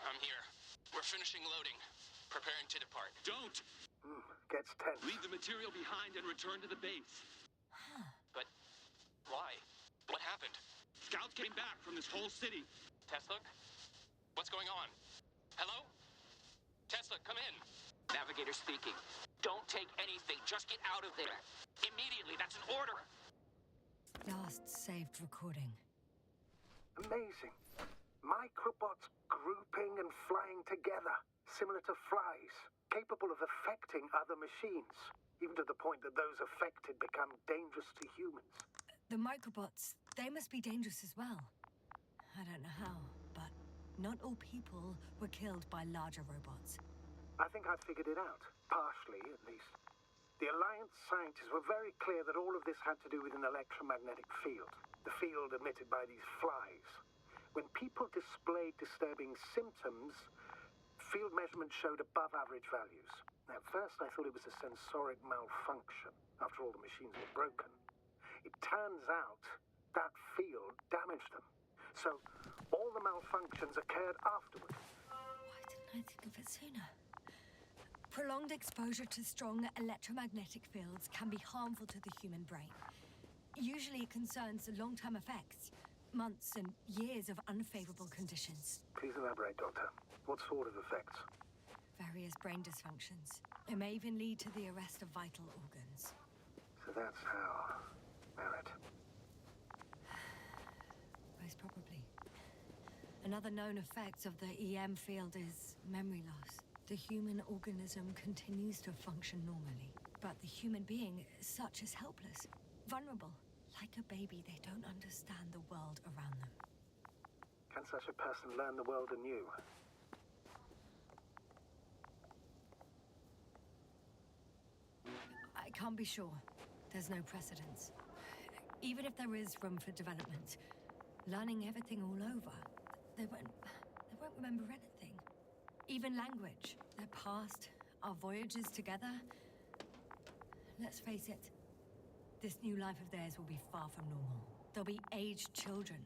I'm here. We're finishing loading. Preparing to depart. Don't! Gets tense. Leave the material behind and return to the base. But why? What happened? Scouts came back from this whole city. Tesla? What's going on? Hello? Tesla, come in. Navigator speaking. Don't take anything. Just get out of there. Immediately. That's an order. Last saved recording. Amazing. Microbots grouping and flying together, similar to flies, capable of affecting other machines, even to the point that those affected become dangerous to humans. The microbots, they must be dangerous as well. I don't know how, but not all people were killed by larger robots. I think I've figured it out, partially at least. The Alliance scientists were very clear that all of this had to do with an electromagnetic field, the field emitted by these flies. When people displayed disturbing symptoms, field measurements showed above average values. At first, I thought it was a sensoric malfunction. After all, the machines were broken. It turns out, that field damaged them. So, all the malfunctions occurred afterward. Why didn't I think of it sooner? Prolonged exposure to strong electromagnetic fields can be harmful to the human brain. Usually it concerns long-term effects, months and years of unfavorable conditions. Please elaborate, Doctor. What sort of effects? Various brain dysfunctions. It may even lead to the arrest of vital organs. So that's how... Merit. Most probably. Another known effect of the EM field is memory loss. The human organism continues to function normally, but the human being as such is helpless, vulnerable. Like a baby, they don't understand the world around them. Can such a person learn the world anew? I can't be sure. There's no precedence. Even if there is room for development, learning everything all over, they won't remember anything. Even language, their past, our voyages together. Let's face it, this new life of theirs will be far from normal. They'll be aged children,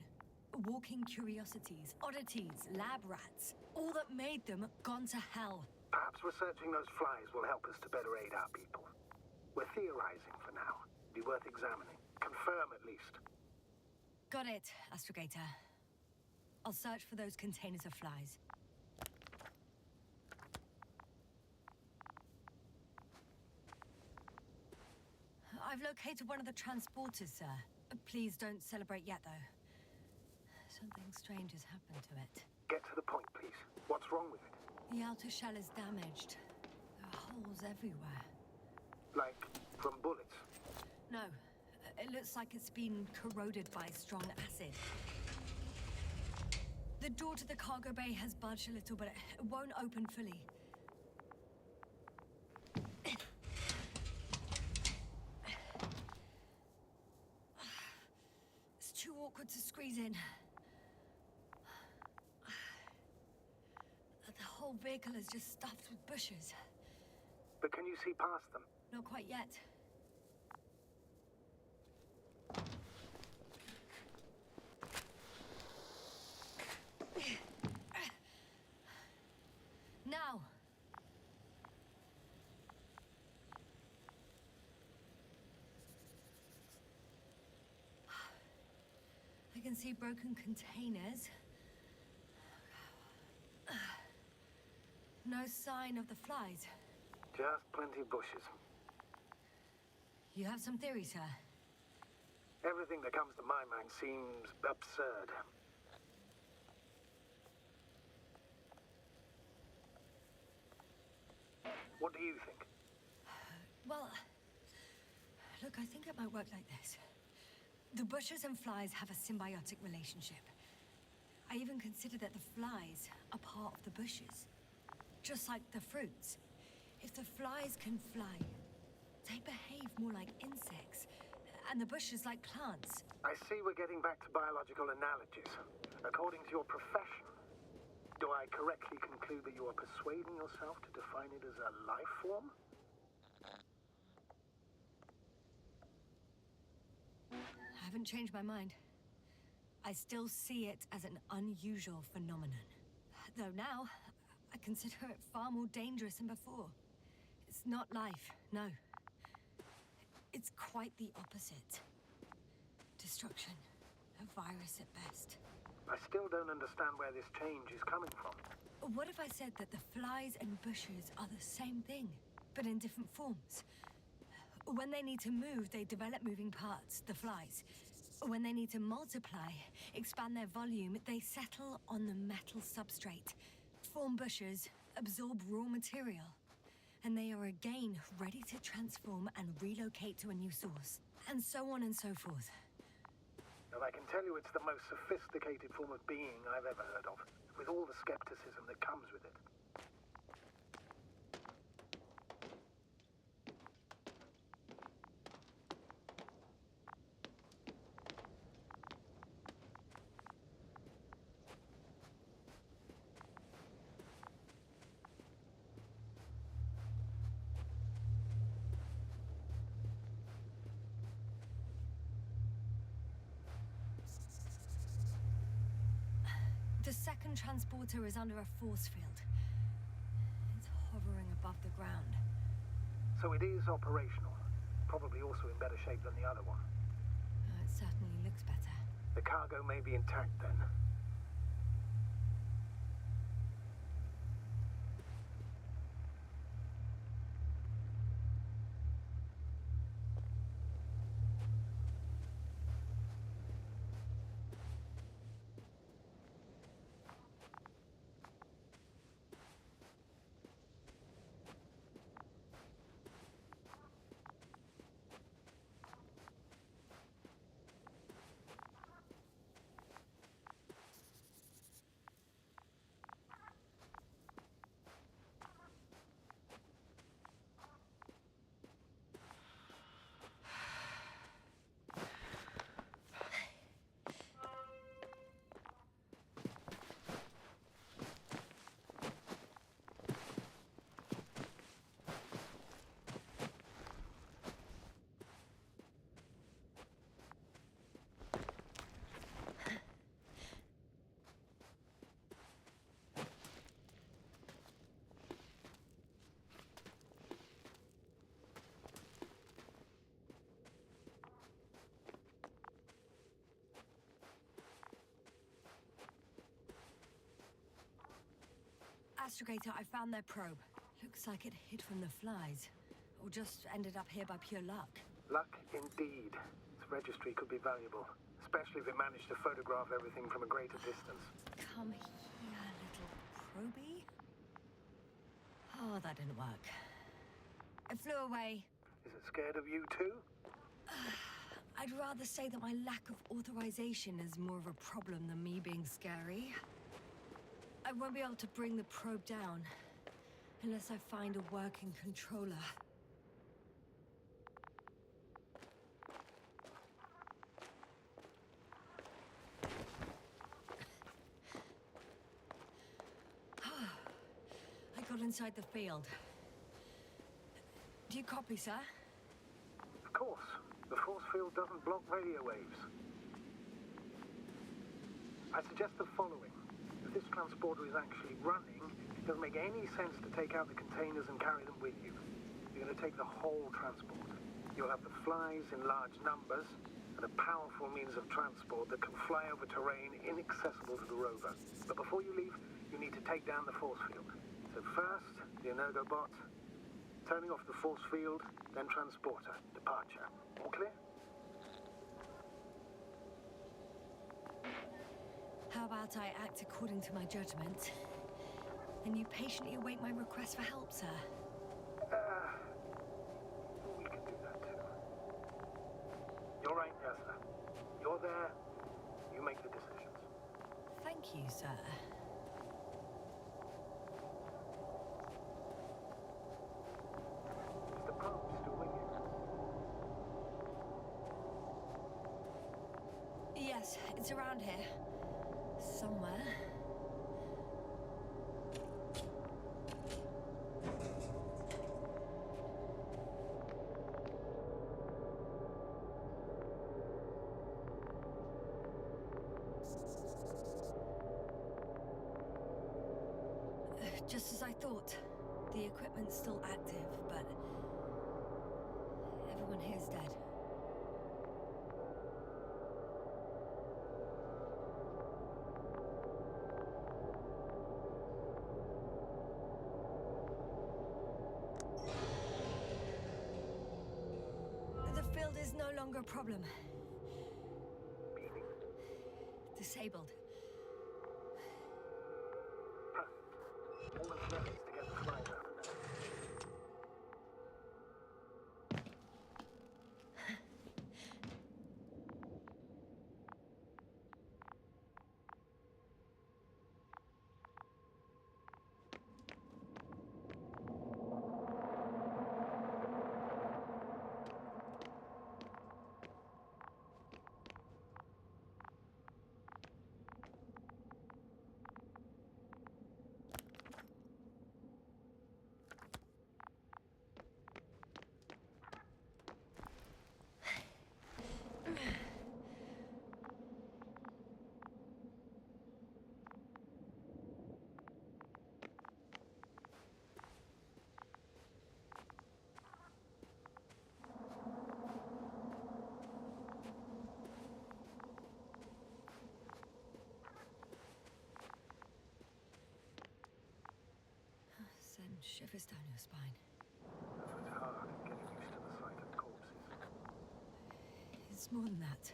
walking curiosities, oddities, lab rats, all that made them gone to hell. Perhaps researching those flies will help us to better aid our people. We're theorizing for now. Be worth examining. Confirm at least. Got it, Astrogator. I'll search for those containers of flies. I've located one of the transporters, sir. Please don't celebrate yet, though. Something strange has happened to it. Get to the point, please. What's wrong with it? The outer shell is damaged. There are holes everywhere. Like, from bullets? No. It looks like it's been corroded by strong acid. The door to the cargo bay has budged a little, but it won't open fully. It's too awkward to squeeze in. The whole vehicle is just stuffed with bushes. But can you see past them? Not quite yet. Now! I can see broken containers. No sign of the flies. Just plenty of bushes. You have some theories, sir? Everything that comes to my mind seems absurd. What do you think? Well, look, I think it might work like this. The bushes and flies have a symbiotic relationship. I even consider that the flies are part of the bushes. Just like the fruits. If the flies can fly, they behave more like insects, and the bushes like plants. I see we're getting back to biological analogies. According to your profession, do I correctly conclude that you are persuading yourself to define it as a life form? I haven't changed my mind. I still see it as an unusual phenomenon. Though now, I consider it far more dangerous than before. It's not life, no. It's quite the opposite. Destruction. A virus at best. I still don't understand where this change is coming from. What if I said that the flies and bushes are the same thing, but in different forms? When they need to move, they develop moving parts, the flies. When they need to multiply, expand their volume, they settle on the metal substrate, form bushes, absorb raw material. And they are again ready to transform and relocate to a new source. And so on and so forth. And I can tell you it's the most sophisticated form of being I've ever heard of, with all the skepticism that comes with it. The second transporter is under a force field. It's hovering above the ground. So it is operational. Probably also in better shape than the other one. It certainly looks better. The cargo may be intact then. Astrogator, I found their probe. Looks like it hid from the flies. Or just ended up here by pure luck. Luck indeed. Its registry could be valuable, especially if it managed to photograph everything from a greater distance. Come here, little probie. Oh, that didn't work. It flew away. Is it scared of you too? I'd rather say that my lack of authorization is more of a problem than me being scary. I won't be able to bring the probe down unless I find a working controller. I got inside the field. Do you copy, sir? Of course. The force field doesn't block radio waves. I suggest the following. If this transporter is actually running, it doesn't make any sense to take out the containers and carry them with you. You're going to take the whole transport. You'll have the flies in large numbers, and a powerful means of transport that can fly over terrain inaccessible to the rover. But before you leave, you need to take down the force field. So first, the Energobot, turning off the force field, then transporter, departure. All clear? How about I act according to my judgment, and you patiently await my request for help, sir? We can do that too. You're right, Yasna. You're there. You make the decisions. Thank you, sir. Is the probe still with you? Yes, it's around here. Somewhere. Just as I thought. The equipment's still active, but everyone here's dead. The field is no longer a problem. Meaning? Disabled. All that's left is to get the flies out of there. Shivers down your spine. So it's hard getting used to the sight of corpses. It's more than that.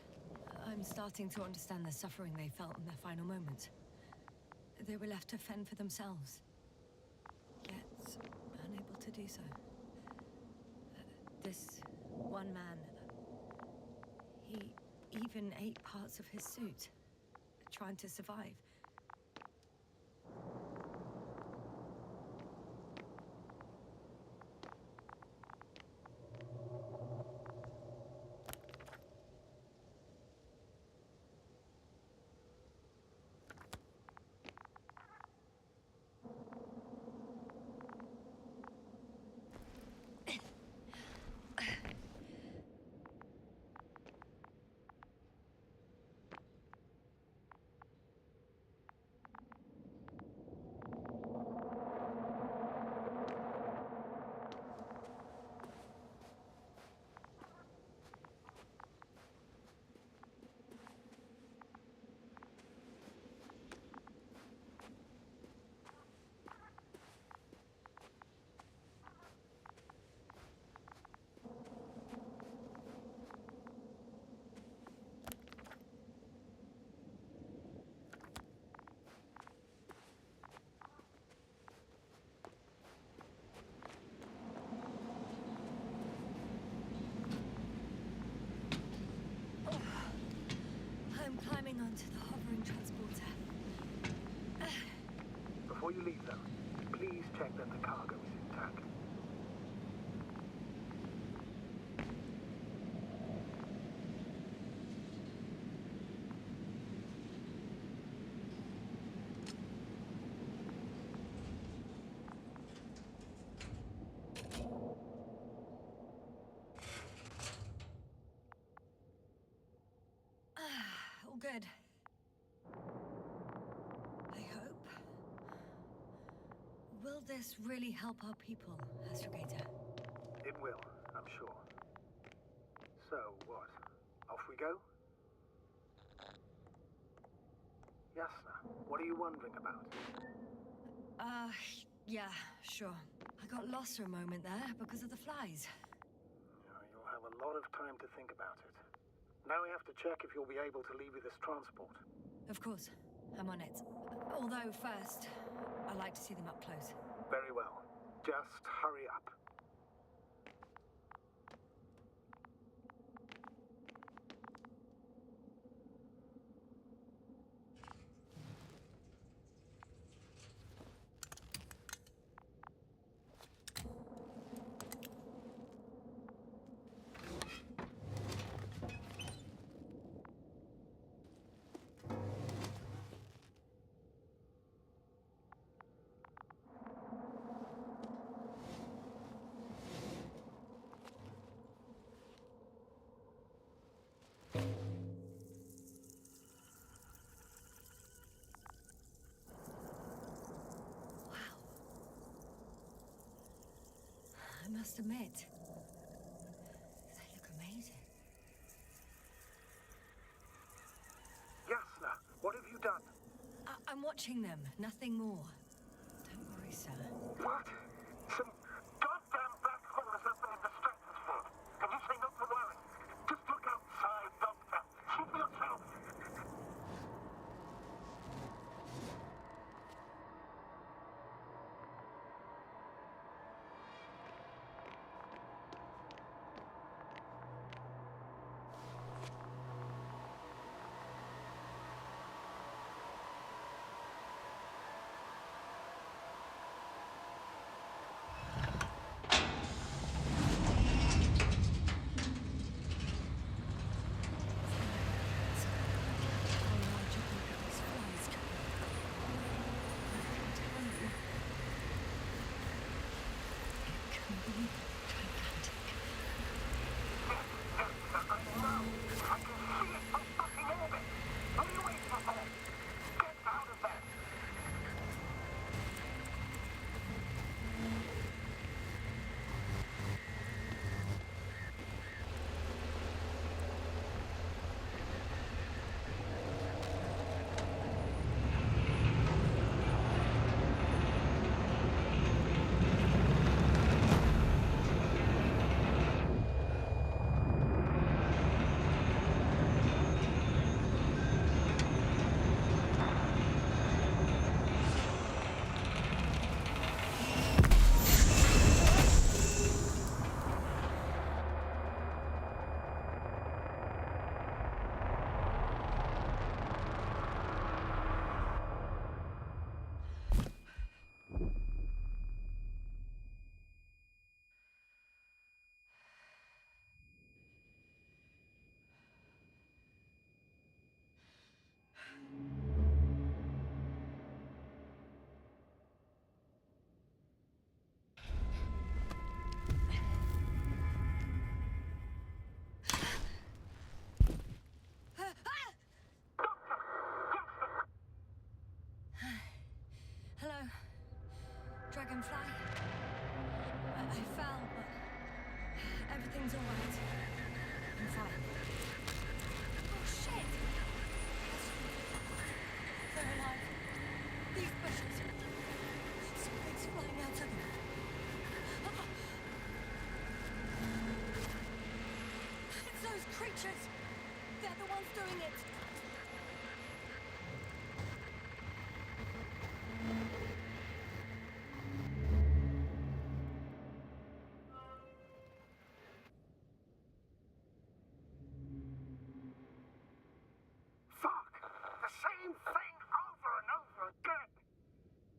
I'm starting to understand the suffering they felt in their final moments. They were left to fend for themselves, yet unable to do so. This one man, he even ate parts of his suit, trying to survive. I'm climbing onto the hovering transporter. Before you leave, though, please check that the cargo is intact. All good. I hope. Will this really help our people, Astrogator? It will, I'm sure. So, what? Off we go? Yasna, what are you wondering about? Yeah, sure. I got lost for a moment there because of the flies. You'll have a lot of time to think about it. Now we have to check if you'll be able to leave with this transport. Of course, I'm on it. Although first, I like to see them up close. Very well. Just hurry up. I must admit, they look amazing. Yasna, what have you done? I'm watching them, nothing more. Don't worry, sir. What? Some goddamn black hole has opened in the stratosphere. And you say not to worry. Just look outside, Doctor. See for yourself. one's doing it! Fuck! The same thing over and over again!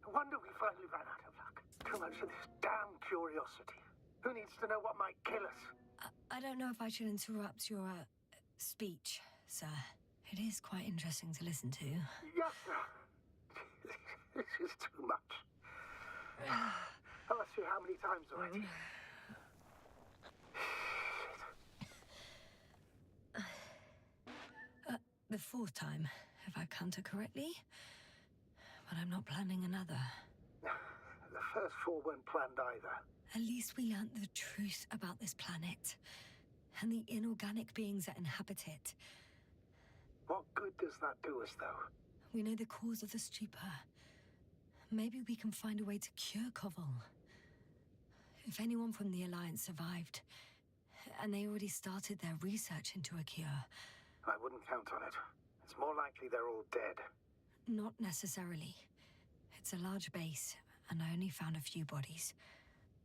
No wonder we finally ran out of luck. Too much of this damn curiosity. Who needs to know what might kill us? I don't know if I should interrupt your, speech, sir. It is quite interesting to listen to. Yes, sir. This is too much. I'll ask you how many times already. The fourth time, if I counted correctly. But I'm not planning another. The first four weren't planned either. At least we learnt the truth about this planet. And the inorganic beings that inhabit it. What good does that do us, though? We know the cause of the stupor. Maybe we can find a way to cure Koval. If anyone from the Alliance survived, and they already started their research into a cure. I wouldn't count on it. It's more likely they're all dead. Not necessarily. It's a large base, and I only found a few bodies.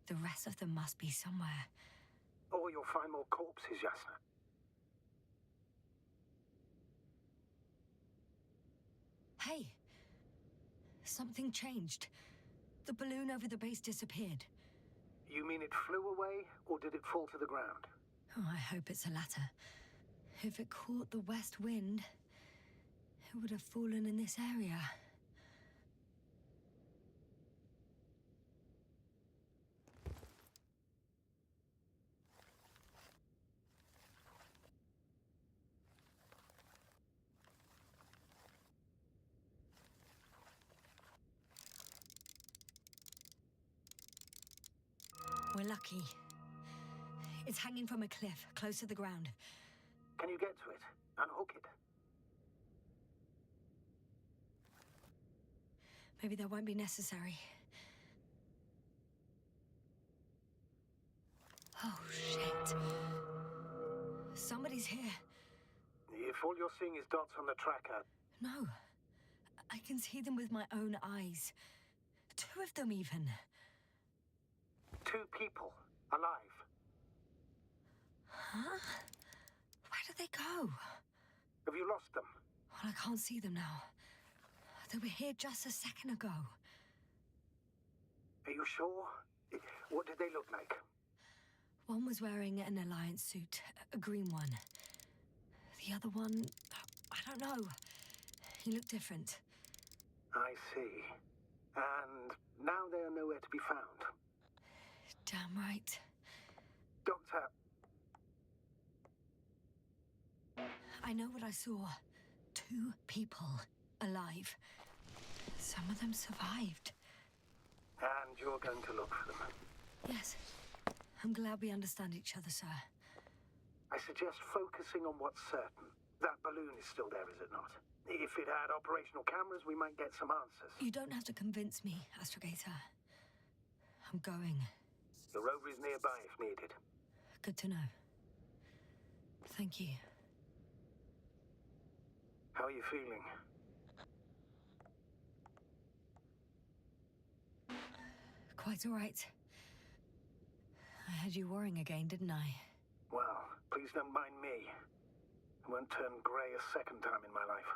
The rest of them must be somewhere. Or you'll find more corpses, Yasna. Hey! Something changed. The balloon over the base disappeared. You mean it flew away, or did it fall to the ground? Oh, I hope it's the latter. If it caught the west wind, it would have fallen in this area. We're lucky. It's hanging from a cliff, close to the ground. Can you get to it? Unhook it? Maybe that won't be necessary. Oh, shit. Somebody's here. If all you're seeing is dots on the tracker... No. I can see them with my own eyes. Two of them, even. 2 people. Alive. Huh? Where did they go? Have you lost them? Well, I can't see them now. They were here just a second ago. Are you sure? What did they look like? One was wearing an Alliance suit, a green one. The other one, I don't know. He looked different. I see. And now they are nowhere to be found. Damn right. Doctor, I know what I saw. 2 people alive. Some of them survived. and you're going to look for them. Yes. I'm glad we understand each other, sir. I suggest focusing on what's certain. That balloon is still there, is it not? If it had operational cameras, we might get some answers. You don't have to convince me, Astrogator. I'm going. The rover is nearby if needed. Good to know. Thank you. How are you feeling? Quite all right. I had you worrying again, didn't I? Well, please don't mind me. I won't turn grey a second time in my life.